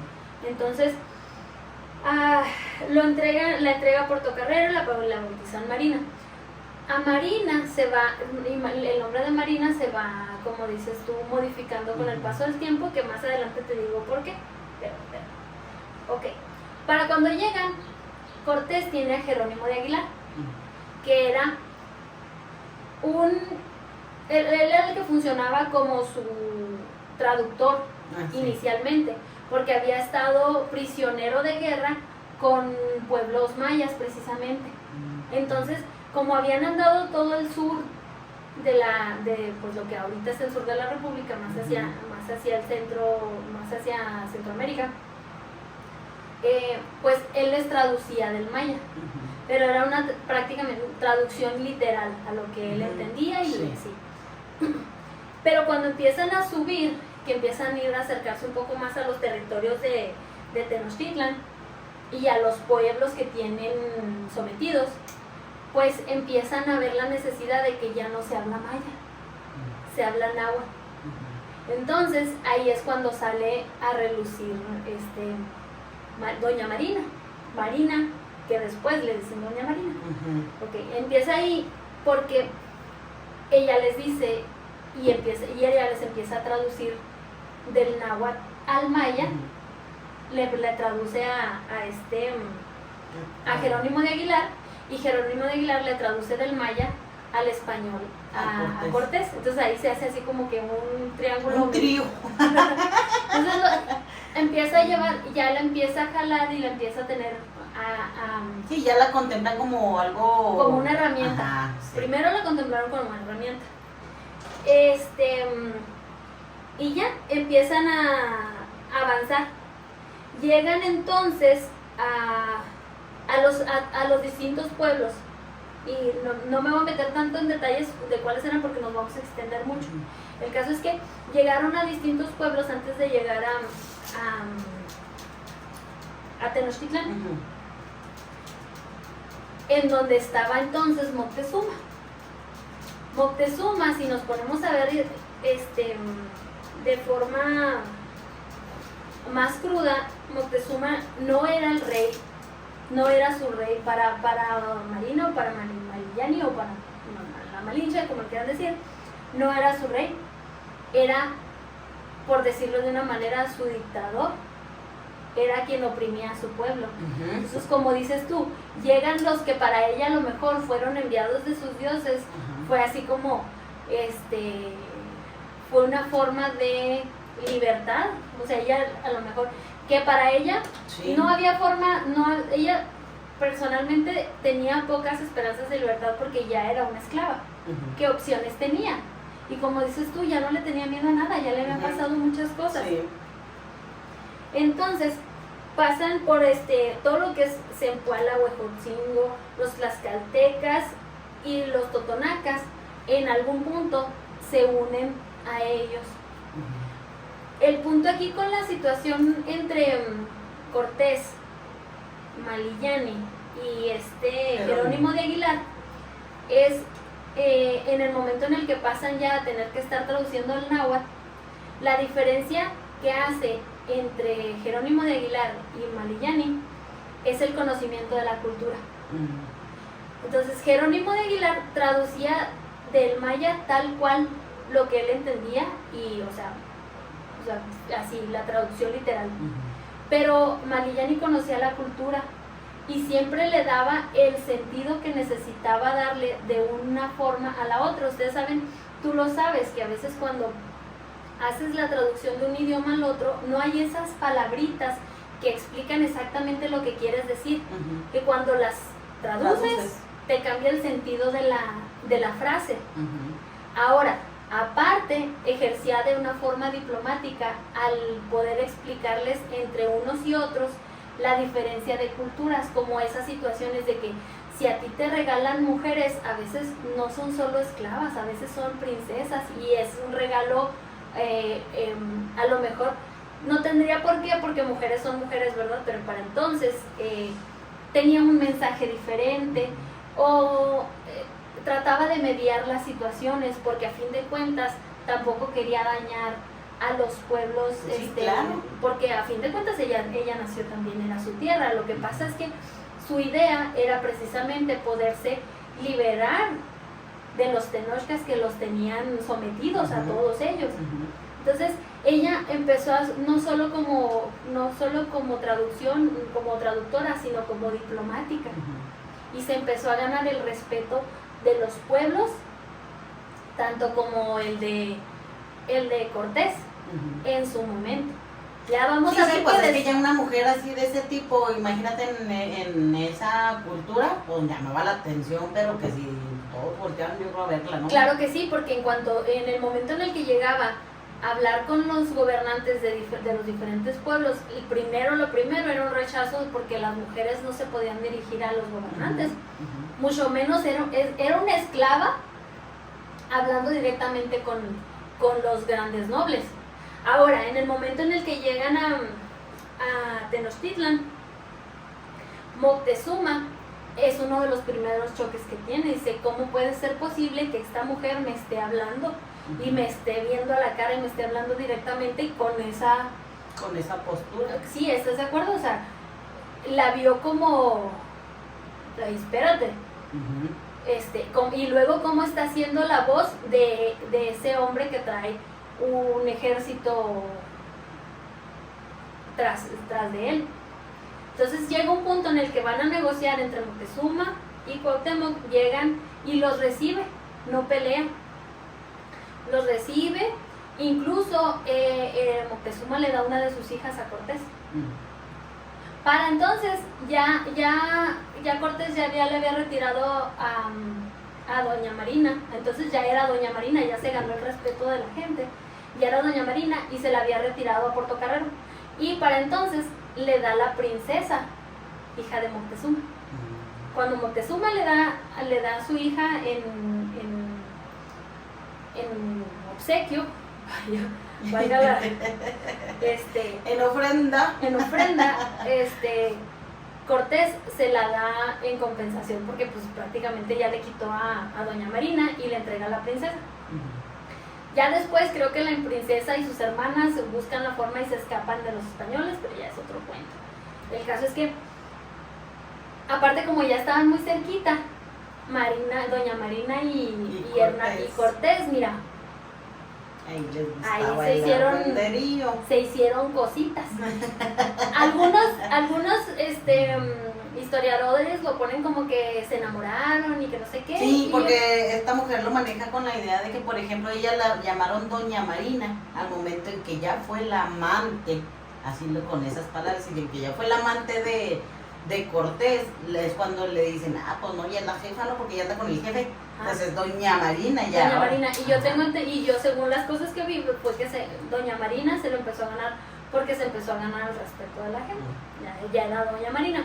Entonces la entrega a Portocarrero, la bautizan Marina. A Marina se va, el nombre de Marina se va, como dices tú, modificando con el paso del tiempo, que más adelante te digo por qué. Ok. Para cuando llegan, Cortés tiene a Jerónimo de Aguilar, que era él era el que funcionaba como su traductor inicialmente, porque había estado prisionero de guerra con pueblos mayas precisamente. Entonces, como habían andado todo el sur de pues lo que ahorita es el sur de la República, más hacia el centro, más hacia Centroamérica, pues él les traducía del maya, pero era prácticamente traducción literal a lo que él entendía y así. Pero cuando empiezan a subir, que empiezan a ir a acercarse un poco más a los territorios de Tenochtitlan y a los pueblos que tienen sometidos, pues empiezan a ver la necesidad de que ya no se habla maya, se habla náhuatl. Entonces ahí es cuando sale a relucir Doña Marina, que después le dicen Doña Marina. Okay, empieza ahí porque ella les dice y ella les empieza a traducir del náhuatl al maya, le traduce a Jerónimo de Aguilar. y Jerónimo de Aguilar le traduce del maya al español a Cortés. Entonces ahí se hace así como que un triángulo. Un trío. Entonces empieza a llevar, ya la empieza a jalar y la empieza a tener sí, ya la contemplan como algo... como una herramienta. Ajá, sí. Primero la contemplaron como una herramienta. Y ya empiezan a avanzar. Llegan entonces a los distintos pueblos. Y no me voy a meter tanto en detalles de cuáles eran porque nos vamos a extender mucho. El caso es que llegaron a distintos pueblos antes de llegar a Tenochtitlan, en donde estaba entonces Moctezuma. Moctezuma, si nos ponemos a ver de forma más cruda, Moctezuma no era el rey, no era su rey para Marino, para Malillani o para la Malinche, como quieran decir, no era su rey, era, por decirlo de una manera, su dictador, era quien oprimía a su pueblo. Entonces, como dices tú, llegan los que para ella a lo mejor fueron enviados de sus dioses, fue así como, fue una forma de libertad, o sea, ella a lo mejor, que para ella sí. No había forma, ella personalmente tenía pocas esperanzas de libertad porque ya era una esclava. ¿Qué opciones tenía? Y como dices tú, ya no le tenía miedo a nada, ya le habían pasado muchas cosas. Sí. Entonces, pasan por todo lo que es Zempoala, Huejotzingo, los tlaxcaltecas y los totonacas, en algún punto se unen a ellos. El punto aquí con la situación entre Cortés, Malillani y Jerónimo de Aguilar es en el momento en el que pasan ya a tener que estar traduciendo el náhuatl, la diferencia que hace entre Jerónimo de Aguilar y Malillani es el conocimiento de la cultura. Entonces Jerónimo de Aguilar traducía del maya tal cual lo que él entendía y, o sea así, la traducción literal. Pero Malillani conocía la cultura y siempre le daba el sentido que necesitaba darle de una forma a la otra. Ustedes saben, tú lo sabes, que a veces cuando haces la traducción de un idioma al otro, no hay esas palabritas que explican exactamente lo que quieres decir, que cuando las traduces te cambia el sentido de la frase. Ahora, aparte, ejercía de una forma diplomática al poder explicarles entre unos y otros la diferencia de culturas, como esas situaciones de que si a ti te regalan mujeres, a veces no son solo esclavas, a veces son princesas y es un regalo, a lo mejor no tendría por qué, porque mujeres son mujeres, ¿verdad? Pero para entonces tenía un mensaje diferente o trataba de mediar las situaciones, porque a fin de cuentas tampoco quería dañar a los pueblos, sí, claro. Porque a fin de cuentas ella nació también, era su tierra. Lo que pasa es que su idea era precisamente poderse liberar de los tenochcas que los tenían sometidos a todos ellos. Entonces ella empezó no solo como traducción, como traductora, sino como diplomática, y se empezó a ganar el respeto de los pueblos, tanto como el de Cortés en su momento. Ya vamos a ver, pues es que ya una mujer así de ese tipo, imagínate en esa cultura, pues llamaba la atención, pero que si todos volteaban yo a verla, ¿no? Claro que sí, porque en el momento en el que llegaba a hablar con los gobernantes de los diferentes pueblos, lo primero era un rechazo porque las mujeres no se podían dirigir a los gobernantes, mucho menos era una esclava hablando directamente con los grandes nobles. Ahora, en el momento en el que llegan a Tenochtitlan, Moctezuma es uno de los primeros choques que tiene. Dice, ¿cómo puede ser posible que esta mujer me esté hablando y me esté viendo a la cara y me esté hablando directamente y con esa postura? Sí, ¿estás de acuerdo? O sea, la vio como, espérate, y luego cómo está haciendo la voz de ese hombre que trae un ejército tras de él. Entonces llega un punto en el que van a negociar entre Moctezuma, y Cuauhtémoc llegan y los recibe, no pelean. Los recibe, incluso Moctezuma le da una de sus hijas a Cortés. Para entonces ya Cortés ya le había retirado a Doña Marina, entonces ya era Doña Marina, ya se ganó el respeto de la gente, ya era Doña Marina y se la había retirado a Portocarrero. Y para entonces le da la princesa, hija de Moctezuma. Cuando Moctezuma le da a su hija en obsequio, valga la, en ofrenda, Cortés se la da en compensación porque pues prácticamente ya le quitó a Doña Marina y le entrega a la princesa. Ya después creo que la princesa y sus hermanas buscan la forma y se escapan de los españoles, pero ya es otro cuento. El caso es que, aparte como ya estaban muy cerquita, Doña Marina y Cortés, mira, ahí se hicieron cositas. Algunos historiadores lo ponen como que se enamoraron y que no sé qué. Sí, porque esta mujer lo maneja con la idea de que, por ejemplo, ella la llamaron Doña Marina al momento en que ya fue la amante, así con esas palabras, y que ya fue la amante de Cortés, es cuando le dicen, pues no, ya es la jefa, no, porque ya está con el jefe. Entonces Doña Marina ya. Doña Marina, y yo según las cosas que vi, pues que Doña Marina se lo empezó a ganar porque se empezó a ganar el respeto de la gente. Ya era Doña Marina.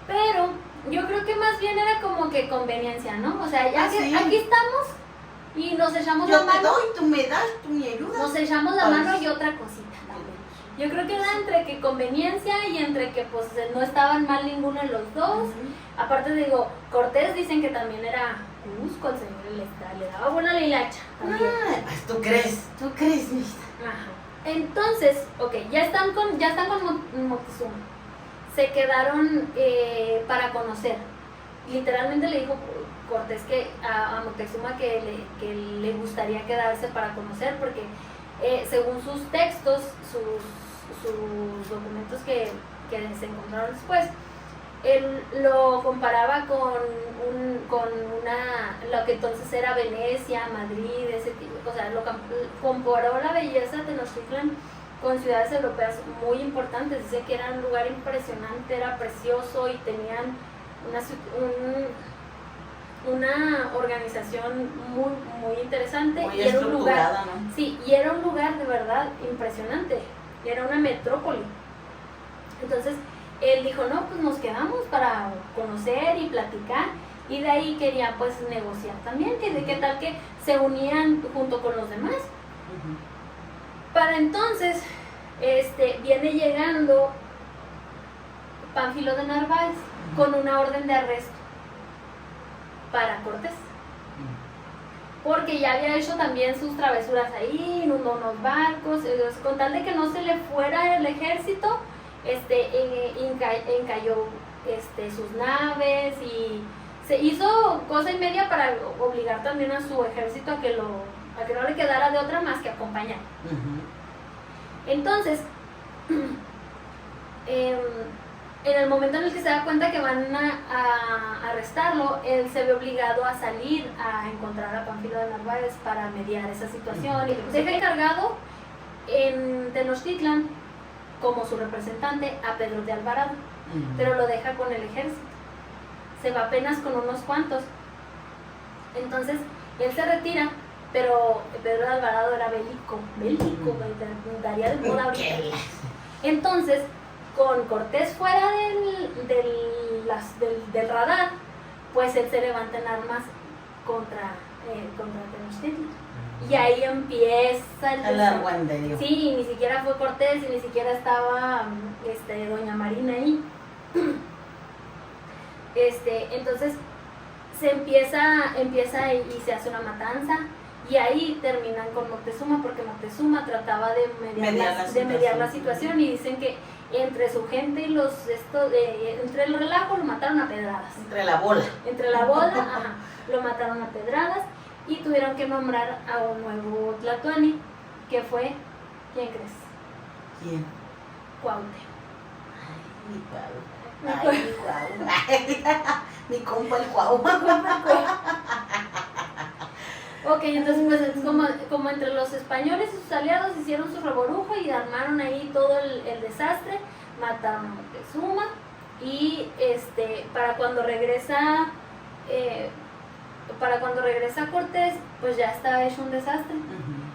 Pero yo creo que más bien era como que conveniencia, ¿no? O sea, ya que sí. Aquí estamos y nos echamos yo la mano. Yo te doy, tú me das, tú me ayudas. Nos echamos la mano y otra cosita también. Yo creo que era entre que conveniencia y entre que pues no estaban mal ninguno de los dos. Aparte digo, Cortés dicen que también era Cusco, el señor le daba buena la hilacha también. Pues tú crees, mi hija. Ajá. Entonces, ya están con Moctezuma. Se quedaron para conocer. Literalmente le dijo Cortés que a Moctezuma que le gustaría quedarse para conocer, porque según sus textos, sus documentos que se encontraron después, él lo comparaba con lo que entonces era Venecia, Madrid, ese tipo, o sea, comparó la belleza de Tenochtitlan con ciudades europeas muy importantes. Dice que era un lugar impresionante, era precioso y tenían una organización muy interesante. Muy y era un lugar, ¿no? Sí, y era un lugar de verdad impresionante, era una metrópoli. Entonces él dijo, no, pues nos quedamos para conocer y platicar, y de ahí quería pues negociar también, que de qué tal que se unían junto con los demás. Para entonces viene llegando Pánfilo de Narváez con una orden de arresto para Cortés, porque ya había hecho también sus travesuras ahí, inundó unos barcos, con tal de que no se le fuera el ejército, encalló sus naves y se hizo cosa y media para obligar también a su ejército a que no le quedara de otra más que acompañar. Entonces, en el momento en el que se da cuenta que van a arrestarlo, él se ve obligado a salir a encontrar a Pánfilo de Narváez para mediar esa situación, y deja encargado en Tenochtitlan como su representante a Pedro de Alvarado, pero lo deja con el ejército, se va apenas con unos cuantos. Entonces él se retira, pero Pedro de Alvarado era bélico, daría de moda ahorita. Entonces, con Cortés fuera del radar, pues él se levanta en armas contra Tenochtitlan. Y ahí empieza el argüenderío. Sí, ni siquiera fue Cortés y ni siquiera estaba Doña Marina ahí. Entonces se empieza y se hace una matanza, y ahí terminan con Moctezuma, porque Moctezuma trataba de mediar la situación, y dicen que entre su gente y entre el relajo lo mataron a pedradas. Entre la bola, ajá, lo mataron a pedradas, y tuvieron que nombrar a un nuevo Tlatoani, que fue, ¿quién crees? ¿Quién? Cuauhtémoc. Ay, Mi compa el Cuau. Ok, entonces pues es como entre los españoles y sus aliados hicieron su revolujo y armaron ahí todo el desastre, mataron a Moctezuma y para cuando regresa Cortés, pues ya está hecho un desastre.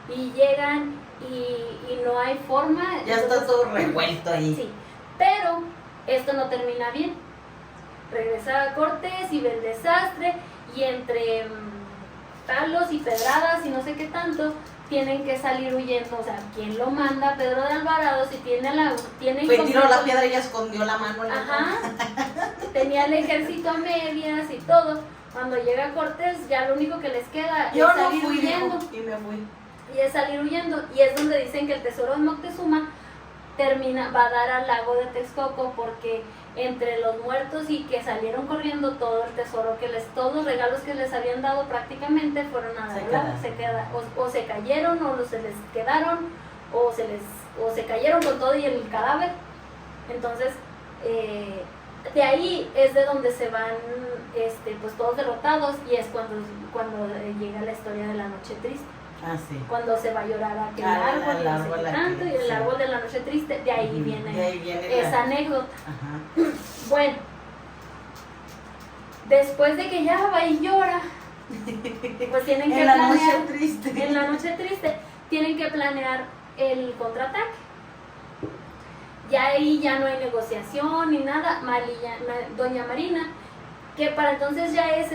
Y llegan y no hay forma. Ya está todo revuelto ahí. Sí, pero esto no termina bien. Regresa Cortés y ve el desastre y entre talos y pedradas y no sé qué tanto, tienen que salir huyendo. O sea, ¿quién lo manda? Pedro de Alvarado, si tiene Fue, tiró la piedra y ya escondió la mano. Ajá, tenía el ejército a medias y todo. Cuando llega Cortés, ya lo único que les queda Yo es no salir fui, huyendo. dijo, y me fui. Y es salir huyendo. Y es donde dicen que el tesoro de Moctezuma va a dar al lago de Texcoco, porque entre los muertos y que salieron corriendo, todo el tesoro todos los regalos que les habían dado prácticamente fueron a dar, o se cayeron, o se les quedaron, o se cayeron con todo y el cadáver. Entonces, de ahí es de donde se van pues todos derrotados, y es cuando llega la historia de la noche triste. Ah, sí. Cuando se va a llorar aquel árbol, y no sé qué tanto, y el árbol de la noche triste, de ahí viene esa anécdota. Ajá. Bueno, después de que ya va y llora, pues tienen que En la planear. noche triste. En la noche triste, tienen que planear el contraataque. Ya ahí ya no hay negociación ni nada. Doña Marina, que para entonces ya es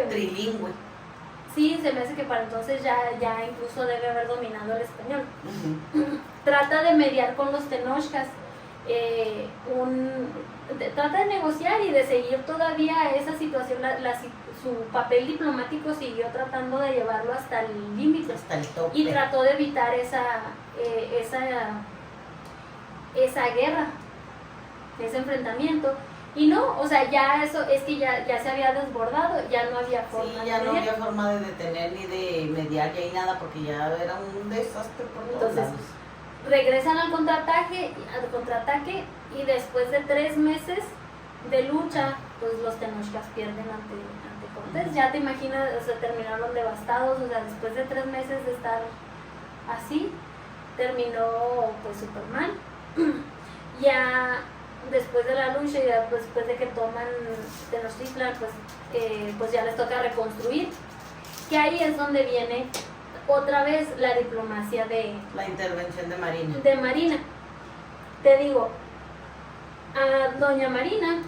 Trilingüe. Sí, se me hace que para entonces ya incluso debe haber dominado el español. Trata de mediar con los tenochcas, trata de negociar y de seguir todavía esa situación. Su papel diplomático siguió tratando de llevarlo hasta el límite. Hasta el tope. Y trató de evitar esa guerra, ese enfrentamiento. Y no, o sea, ya eso es que ya se había desbordado, ya no había forma. Sí, ya no había forma de detener ni de mediar ya hay nada, porque ya era un desastre por todos lados. Regresan al contraataque y después de 3 meses de lucha, pues los tenochcas pierden ante Cortés. Ya te imaginas, o sea, terminaron devastados. O sea, después de 3 meses de estar así, terminó pues súper mal. Ya después de la lucha y después de que toman Tenochtitlan, pues ya les toca reconstruir, que ahí es donde viene otra vez la diplomacia la intervención de Marina. Te digo, a doña Marina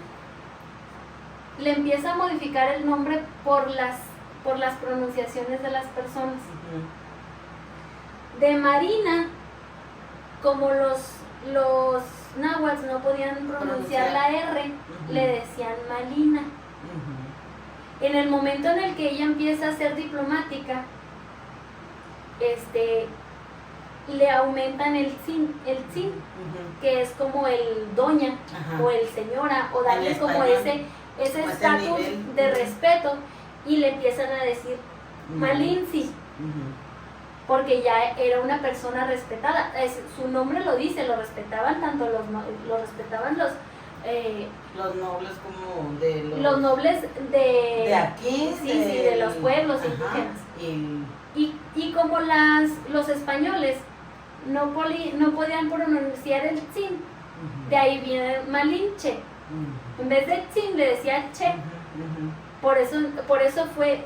le empieza a modificar el nombre por las pronunciaciones de las personas. De Marina, como los náhuatl no podían pronunciar la R, le decían Malina. En el momento en el que ella empieza a ser diplomática, le aumentan el sin, que es como el doña, o el señora, o darle como ese estatus de respeto, y le empiezan a decir Malinci, porque ya era una persona respetada. Su nombre lo dice, lo respetaban tanto lo respetaban los nobles como de los nobles de aquí, sí, de los pueblos indígenas. Y como los españoles no podían pronunciar el chin, de ahí viene Malinche. En vez de chin le decía che. Por eso fue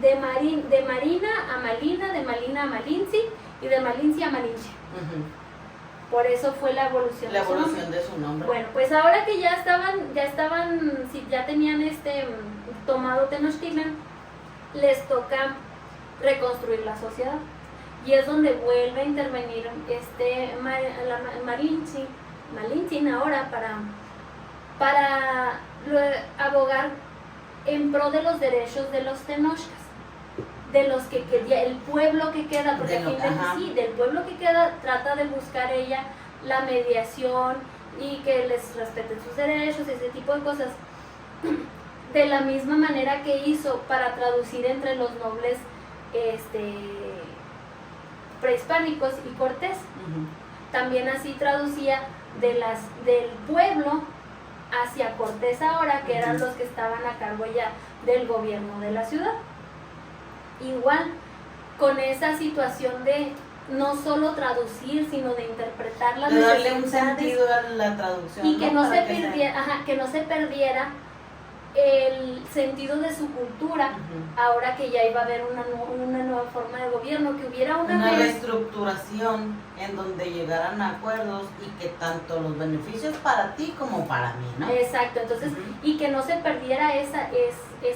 de Marina a Malina, de Malina a Malinci, y de Malinci a Malinche. Por eso fue la evolución de su nombre. Bueno, pues ahora que ya tenían tomado Tenochtitlan, les toca reconstruir la sociedad. Y es donde vuelve a intervenir Malintzin ahora para abogar en pro de los derechos de los tenochcas, de los el pueblo que queda, porque del pueblo que queda trata de buscar ella la mediación y que les respeten sus derechos, ese tipo de cosas, de la misma manera que hizo para traducir entre los nobles prehispánicos y Cortés. También así traducía del pueblo hacia Cortés ahora, que eran los que estaban a cargo ya del gobierno de la ciudad. Igual, con esa situación de no solo traducir, sino de interpretar las de darle un necesidades sentido a la traducción. y que no Para se que sea- perdiera, que no se perdiera el sentido de su cultura, ahora que ya iba a haber una nueva forma de gobierno, que hubiera Una vez. reestructuración en donde llegaran a acuerdos y que tanto los beneficios para ti como para mí, ¿no? Exacto, entonces, Ujú. y que no se perdiera esa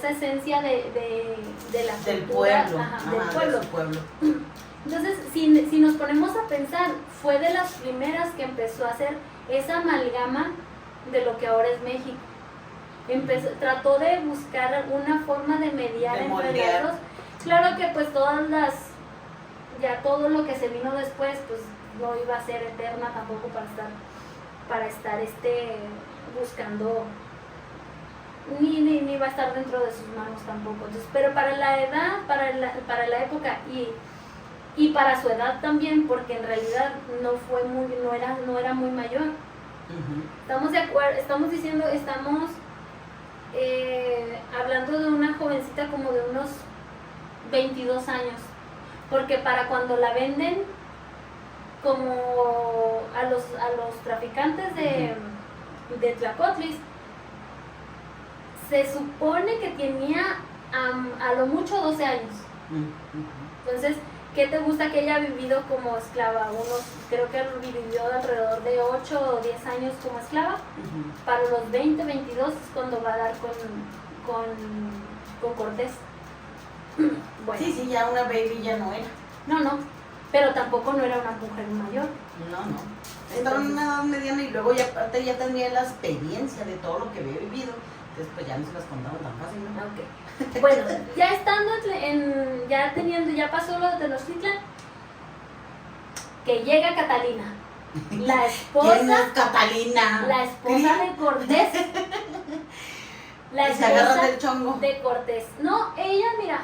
esencia de la Del cultura, pueblo, del ajá, pueblo. de su pueblo. Entonces, si nos ponemos a pensar, fue de las primeras que empezó a hacer esa amalgama de lo que ahora es México. Trató de buscar una forma de mediar De entre moldear. las dos. Claro que pues ya todo lo que se vino después, pues no iba a ser eterna tampoco para estar buscando, ni va a estar dentro de sus manos tampoco. Entonces, pero para la edad, para la época y para su edad también, porque en realidad no era muy mayor. Ujú. Estamos de acuerdo, estamos hablando de una jovencita como de unos 22 años, porque para cuando la venden como a los traficantes de Tlacochtlis, se supone que tenía a lo mucho 12 años. Entonces, ¿qué te gusta que ella ha vivido como esclava? Creo que vivió alrededor de 8 o 10 años como esclava. Ujú. Para los 20, 22 es cuando va a dar con Cortés. Bueno, Sí, ya una baby ya no era. no, pero tampoco no era una mujer mayor. No. Estaba en una edad mediana y luego ya aparte ya tenía la experiencia de todo lo que había vivido. Entonces pues ya no se las contaban tan fácil, ¿no? Ok. Bueno, ya estando ya pasó lo de Tenochtitlan, que llega Catalina, la ¿Quién es esposa Catalina? de Cortés. La Y se agarra esposa del chongo. de Cortés. No, ella, mira,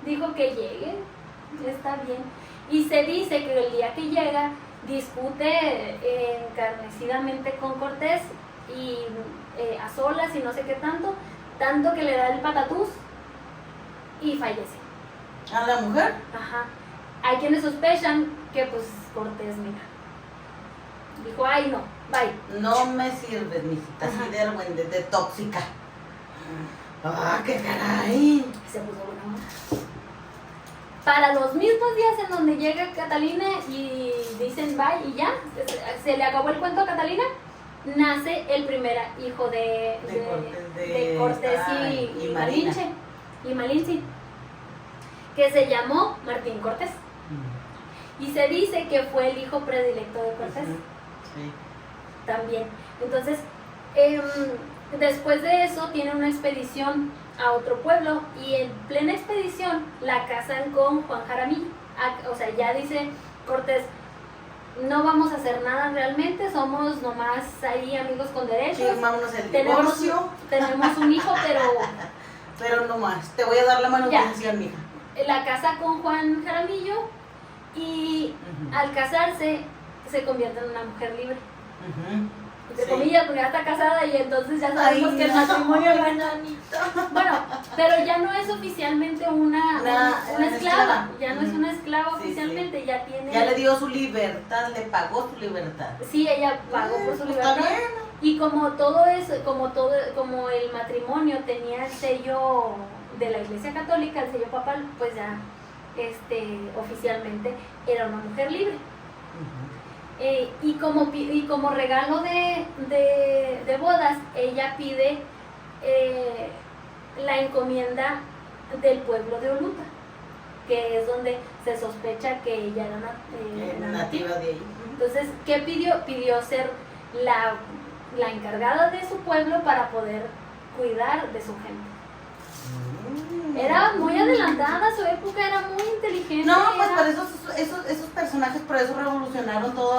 dijo que llegue, está bien. Y se dice que el día que llega, discute encarnecidamente con Cortés y a solas y no sé qué tanto que le da el patatús y fallece. ¿A la mujer? Ajá. Hay quienes sospechan que pues Cortés, mira, dijo, ay no, bye. No me sirves, mijita, Ajá. así de tóxica. ¡Ah, qué caray! Se puso buena onda. Para los mismos días en donde llega Catalina y dicen bye y ya, se le acabó el cuento a Catalina, nace el primer hijo de Cortés y Marina. Malinche, que se llamó Martín Cortés. Y se dice que fue el hijo predilecto de Cortés. Sí. También. Entonces, después de eso tiene una expedición a otro pueblo y en plena expedición la casan con Juan Jaramillo. O sea, ya dice Cortés, no vamos a hacer nada realmente, somos nomás ahí amigos con derechos. Firmamos el Tenemos divorcio, un hijo, pero no más. Te voy a dar la manutención, mija. la casa con Juan Jaramillo y al casarse se convierte en una mujer libre. Entre Sí. comillas, porque ya está casada y entonces ya sabemos que el matrimonio Bueno, pero ya no es oficialmente una esclava, ya no es una esclava Sí, oficialmente, ya tiene... Ya le dio su libertad, le pagó su libertad. Sí, ella pagó por su Pues libertad. está bien. Y como como el matrimonio tenía el sello de la Iglesia Católica, el sello papal, pues ya oficialmente era una mujer libre. Y como regalo de bodas, ella pide la encomienda del pueblo de Oluta, que es donde se sospecha que ella era Nativa de ahí. Entonces, ¿qué pidió? Pidió ser la encargada de su pueblo para poder cuidar de su gente. Era muy adelantada, su época era muy inteligente. No, pues era- por esos personajes, por eso revolucionaron todo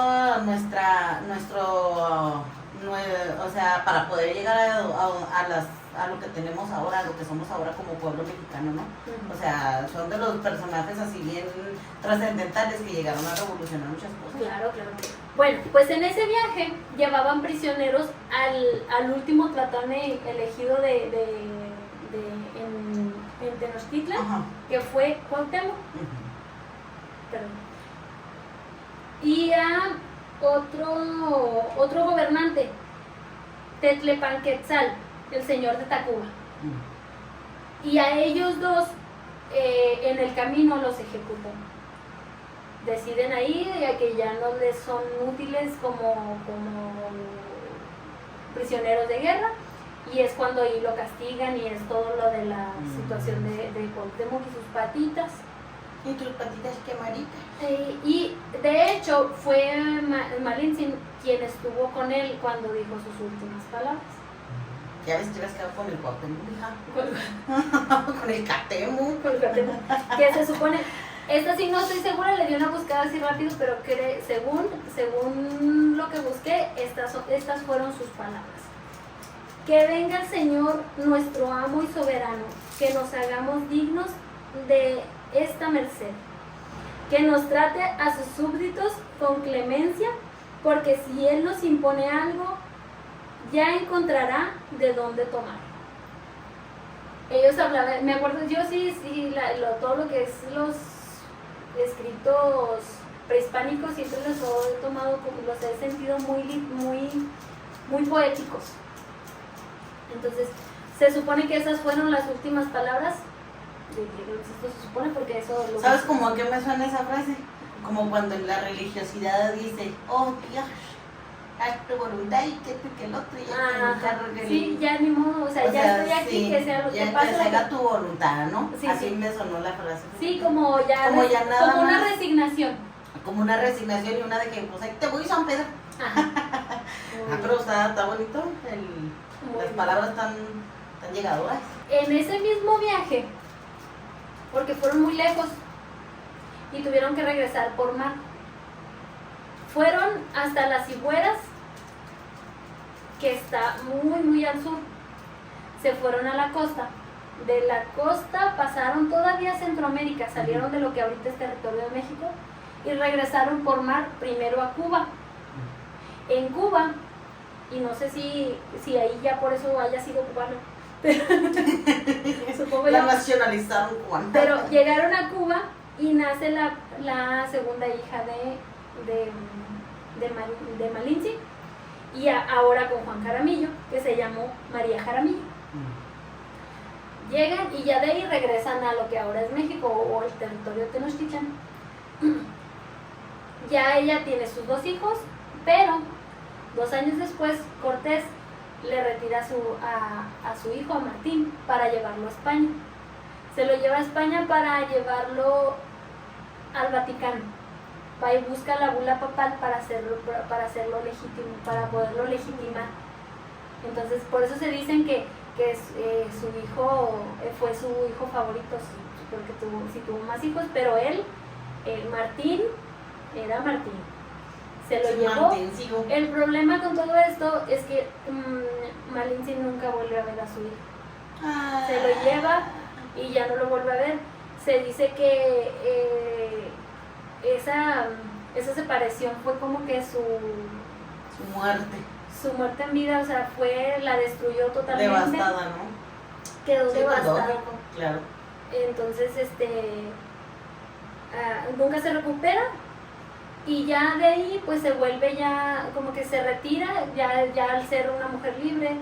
o sea, para poder llegar a lo que tenemos ahora, a lo que somos ahora como pueblo mexicano, ¿no? Ujú. O sea, son de los personajes así bien trascendentales que llegaron a revolucionar muchas cosas. Claro. Bueno, pues en ese viaje llevaban prisioneros al último tlatón elegido en Tenochtitlan, Ajá. que fue Cuauhtémoc. Ujú. Perdón. Y a otro gobernante, Tetlepanquetzal, el señor de Tacuba. Ujú. Y a ellos dos en el camino los ejecutan. Deciden ahí que ya no les son útiles como prisioneros de guerra, y es cuando ahí lo castigan, y es todo lo de la situación de Cuauhtémoc y sus patitas. ¿Y tus patitas qué marica? Y de hecho fue Malintzin quien estuvo con él cuando dijo sus últimas palabras. Ya ves, te hubieras quedado con el Cuauhtémoc, hija. Con el Catemo. Con Cuauhtémoc, que se supone, esta sí no estoy segura, le di una buscada así rápido, pero según lo que busqué, estas fueron sus palabras. Que venga el Señor, nuestro amo y soberano, que nos hagamos dignos de esta merced, que nos trate a sus súbditos con clemencia, porque si Él nos impone algo, ya encontrará de dónde tomar. Ellos hablaban, me acuerdo, yo sí, todo lo que es los escritos prehispánicos siempre los he tomado, los he sentido muy poéticos. Entonces, se supone que esas fueron las últimas palabras. Esto se supone porque eso lo... ¿Sabes cómo a qué me suena esa frase? Como cuando en la religiosidad dice, oh Dios, haz tu voluntad y que tú que el otro ya sí, ya ni modo, o sea, ya estoy aquí, sí, que sea lo que ya pase. que se haga tu voluntad, ¿no? Sí, así sí. me sonó la frase. Sí, como ya nada como una más. Resignación. Como una resignación y una de que, pues ahí te voy, San Pedro. Ajá. Pero está bonito, Muy las bien. palabras tan llegadoras. En ese mismo viaje, porque fueron muy lejos y tuvieron que regresar por mar, fueron hasta las Cibueras, que está muy al sur. Se fueron a la costa. De la costa pasaron todavía a Centroamérica, salieron de lo que ahorita es territorio de México y regresaron por mar primero a Cuba. En Cuba, y no sé si ahí ya por eso haya sido cubano, pero supongo La yo. nacionalizaron cubana. Pero llegaron a Cuba y nace la segunda hija de Malintzin, y ahora con Juan Jaramillo, que se llamó María Jaramillo. Llegan y ya de ahí regresan a lo que ahora es México o el territorio de Tenochtitlan. Ya ella tiene sus 2 hijos, pero 2 años después Cortés le retira a su hijo, a Martín, para llevarlo a España. Se lo lleva a España para llevarlo al Vaticano. Va y busca la bula papal para hacerlo legítimo, para poderlo legitimar. Entonces, por eso se dicen que su hijo fue su hijo favorito, porque tuvo más hijos, pero él, Martín, era Martín. Se lo llevó. Martín, sigo. El problema con todo esto es que Malintzin nunca vuelve a ver a su hijo. Se lo lleva y ya no lo vuelve a ver. Se dice que esa separación fue como que su muerte en vida, o sea, la destruyó totalmente. Devastada, ¿no? Quedó Sí, devastada. lógico, claro. Entonces, nunca se recupera, y ya de ahí pues se vuelve, ya como que se retira, ya al ser una mujer libre,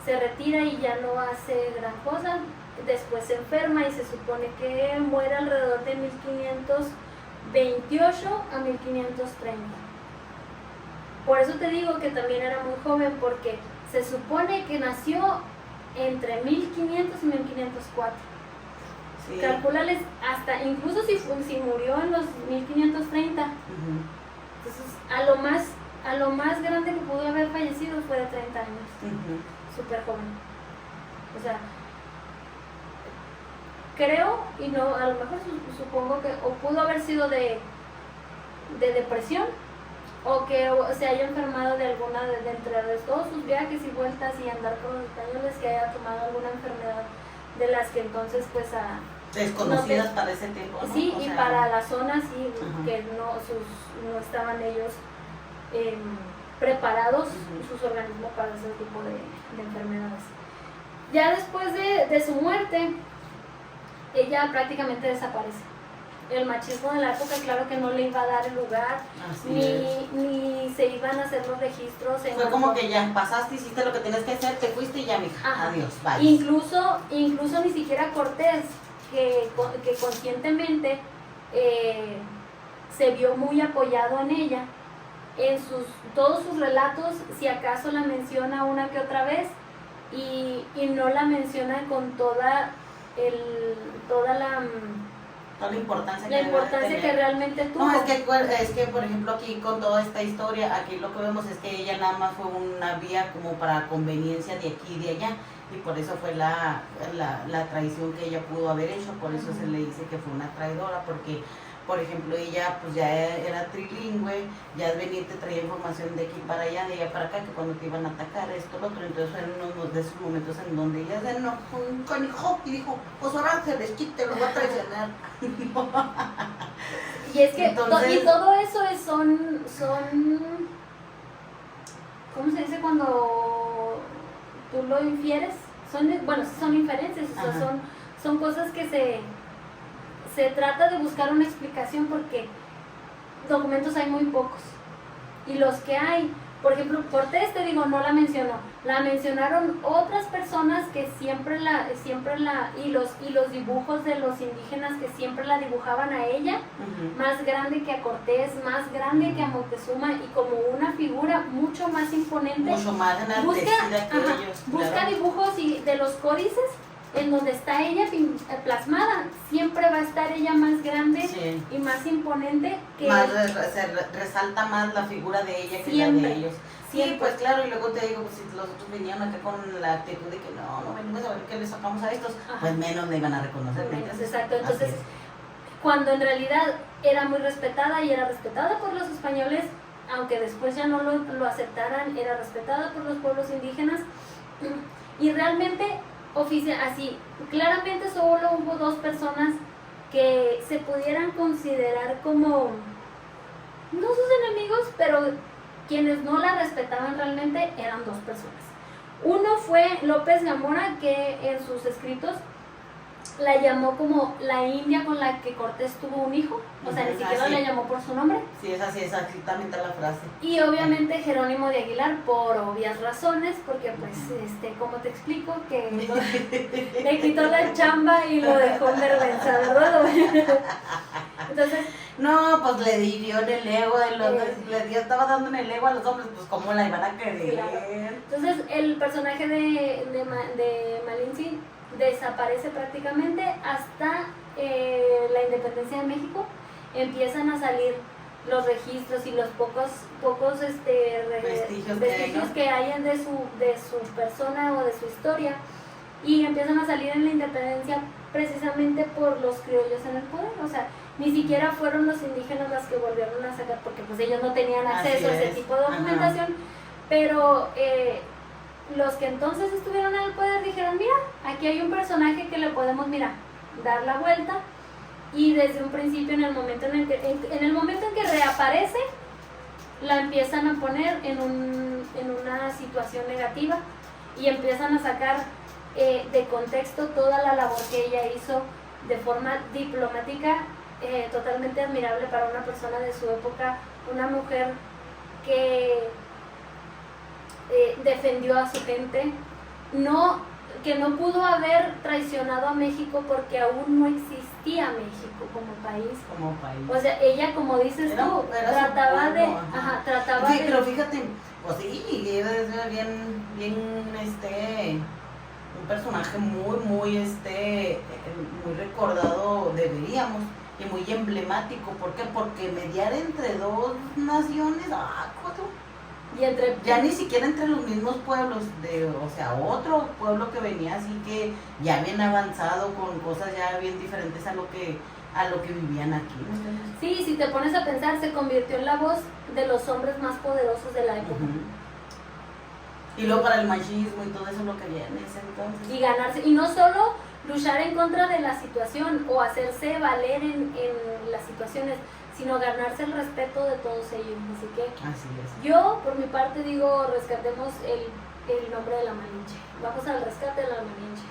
se retira y ya no hace gran cosa. Después se enferma y se supone que muere alrededor de 1528 a 1530. Por eso te digo que también era muy joven, porque se supone que nació entre 1500 y 1504. Sí. Calculales, hasta incluso si murió en los 1530. Ujú. Entonces, a lo más grande que pudo haber fallecido fue de 30 años. Ujú. Súper joven. O sea, creo, y no, a lo mejor supongo que o pudo haber sido de depresión, o que se haya enfermado de alguna de entre todos sus viajes y vueltas y andar con los españoles, que haya tomado alguna enfermedad de las que entonces pues Desconocidas para ese tiempo, ¿no? sí, O y sea, para la zona sí, ajá. que no estaban ellos preparados sus organismos para ese tipo de enfermedades. Ya después de su muerte, ella prácticamente desaparece. El machismo de la época, claro que no le iba a dar el lugar, ni se iban a hacer los registros. Fue como que ya pasaste, hiciste lo que tenías que hacer, te fuiste y ya, mija, adiós, bye. Incluso ni siquiera Cortés, que conscientemente se vio muy apoyado en ella, en todos sus relatos, si acaso la menciona una que otra vez, y no la menciona con toda la importancia que realmente tuvo. No, es que, por ejemplo, aquí con toda esta historia, aquí lo que vemos es que ella nada más fue una vía como para conveniencia de aquí y de allá, y por eso fue la traición que ella pudo haber hecho, por eso se le dice que fue una traidora, porque, por ejemplo, ella pues ya era trilingüe, ya venía y te traía información de aquí para allá, de allá para acá, que cuando te iban a atacar, esto, lo otro. Entonces fueron unos de esos momentos en donde ella se enojó un canijo y dijo, pues ahora se les quite, lo va a traicionar. Y es que entonces, todo eso son ¿cómo se dice cuando tú lo infieres? Son inferencias, o sea, son cosas que se trata de buscar una explicación, porque documentos hay muy pocos, y los que hay, por ejemplo, Cortés, te digo, no la mencionó, la mencionaron otras personas que y los dibujos de los indígenas que siempre la dibujaban a ella, más grande que a Cortés, más grande que a Moctezuma, y como una figura mucho más imponente, mucho más enaltecida que ellos. Busca dibujos de los códices en donde está ella plasmada, siempre va a estar ella más grande y más imponente que se resalta más la figura de ella que la de ellos. Sí, pues claro, y luego te digo, pues, si los otros venían acá con la actitud de que no venimos a ver qué le sacamos a estos, pues menos le iban a reconocer. Menos, exacto. Entonces, cuando en realidad era muy respetada y era respetada por los españoles, aunque después ya no lo aceptaran, era respetada por los pueblos indígenas, y realmente así, claramente solo hubo dos personas que se pudieran considerar como, no sus enemigos, pero quienes no la respetaban realmente eran dos personas. Uno fue López Gamora, que en sus escritos la llamó como la india con la que Cortés tuvo un hijo, o sea, ni siquiera la llamó por su nombre. Sí, es así, exactamente la frase. Y obviamente Jerónimo de Aguilar, por obvias razones, porque pues, como te explico, que le quitó la chamba y lo dejó en vergüenza, ¿verdad? Entonces, no, pues le dio en el ego de los, estaba dando en el ego a los hombres, pues cómo la iban a querer. Claro. Entonces el personaje de Malinche desaparece prácticamente hasta la independencia de México. Empiezan a salir los registros y los pocos vestigios que hayan de su persona o de su historia, y empiezan a salir en la independencia precisamente por los criollos en el poder. O sea, ni siquiera fueron los indígenas los que volvieron a sacar, porque pues ellos no tenían acceso a ese tipo de documentación. Pero los que entonces estuvieron en el poder dijeron, mira, aquí hay un personaje que le podemos, dar la vuelta, y desde un principio, en el momento en que reaparece, la empiezan a poner en una situación negativa, y empiezan a sacar de contexto toda la labor que ella hizo de forma diplomática, totalmente admirable para una persona de su época, una mujer que defendió a su gente, que no pudo haber traicionado a México porque aún no existía México como país. O sea, ella, como dices tú, trataba de... Sí, pero fíjate, pues sí, ella es bien, un personaje muy recordado, deberíamos, y muy emblemático. ¿Por qué? Porque mediar entre dos naciones, ya ni siquiera entre los mismos pueblos, o sea, otro pueblo que venía así que ya bien avanzado, con cosas ya bien diferentes a lo que vivían aquí, ¿no? Sí, si te pones a pensar, se convirtió en la voz de los hombres más poderosos de la época. Y luego para el machismo y todo eso lo que había en ese entonces. Y ganarse, y no solo luchar en contra de la situación o hacerse valer en las situaciones, sino ganarse el respeto de todos ellos. Así que Así es. yo, por mi parte, digo, rescatemos el nombre de la Malinche. Vamos al rescate de la Malinche.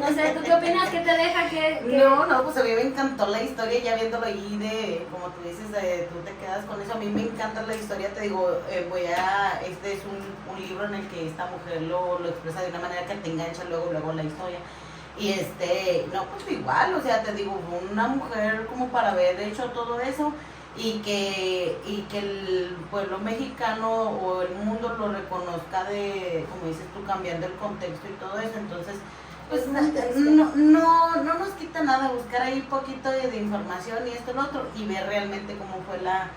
No sé, ¿tú qué opinas? ¿Qué te deja? No, pues a mí me encantó la historia, ya viéndolo ahí de, como tú dices, tú te quedas con eso. A mí me encanta la historia, te digo, este es un libro en el que esta mujer lo expresa de una manera que te engancha luego la historia. Y no, pues igual, o sea, te digo, una mujer como para haber hecho todo eso y que el pueblo mexicano o el mundo lo reconozca como dices tú, cambiando el contexto y todo eso. Entonces, pues no nos quita nada buscar ahí poquito de información y esto y lo otro y ver realmente cómo fue la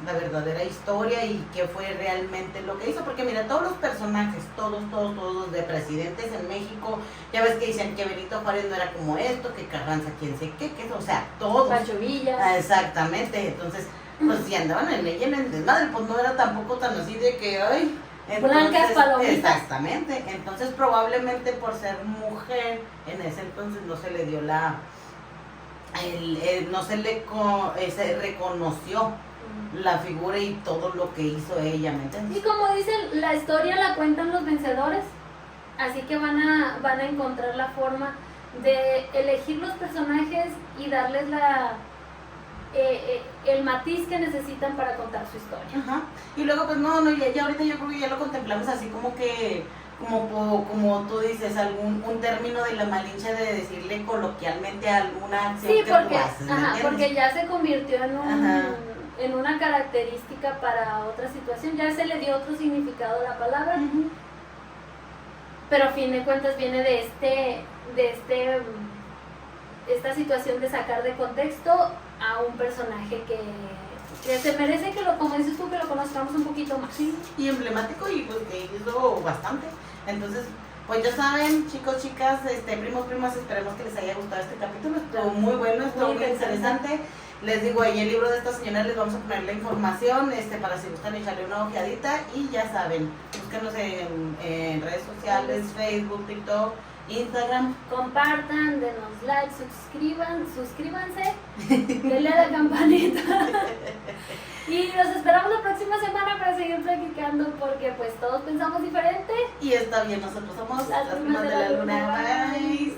verdadera historia y qué fue realmente lo que hizo, porque mira, todos los personajes, todos de presidentes en México, ya ves que dicen que Benito Juárez no era como esto, que Carranza quién sé qué, o sea, todos. Pancho Villa. Exactamente, entonces, pues si andaban en ley en el desmadre, pues no era tampoco tan así de que, ay, blancas palomitas. Exactamente, entonces probablemente por ser mujer, en ese entonces no se le dio no se le se reconoció la figura y todo lo que hizo ella, ¿me entiendes? Y como dicen, la historia la cuentan los vencedores, así que van a encontrar la forma de elegir los personajes y darles el matiz que necesitan para contar su historia. Ajá. Y luego pues no, ya ahorita yo creo que ya lo contemplamos así como que como tú dices, un término de la Malinche de decirle coloquialmente a alguna acción Sí, que porque, tú haces, ¿me ajá, entiendes? porque ya se convirtió Ajá. en una característica para otra situación, ya se le dio otro significado a la palabra, Ujú. pero a fin de cuentas viene de esta situación de sacar de contexto a un personaje que se merece que como dices tú, que lo conozcamos un poquito más. Sí, y emblemático y pues que hizo bastante. Entonces, pues ya saben, chicos, chicas, primos, primas, esperemos que les haya gustado este capítulo. Estuvo muy bueno, estuvo muy interesante. Les digo, ahí el libro de esta señora les vamos a poner la información para si gustan echarle una ojeadita. Y ya saben, búsquenos en redes sociales, Facebook, TikTok, Instagram. Compartan, denos like, suscríbanse, denle a la campanita. Y nos esperamos la próxima semana para seguir platicando porque pues todos pensamos diferente. Y está bien, nosotros somos Las las primas de la luna. Bye.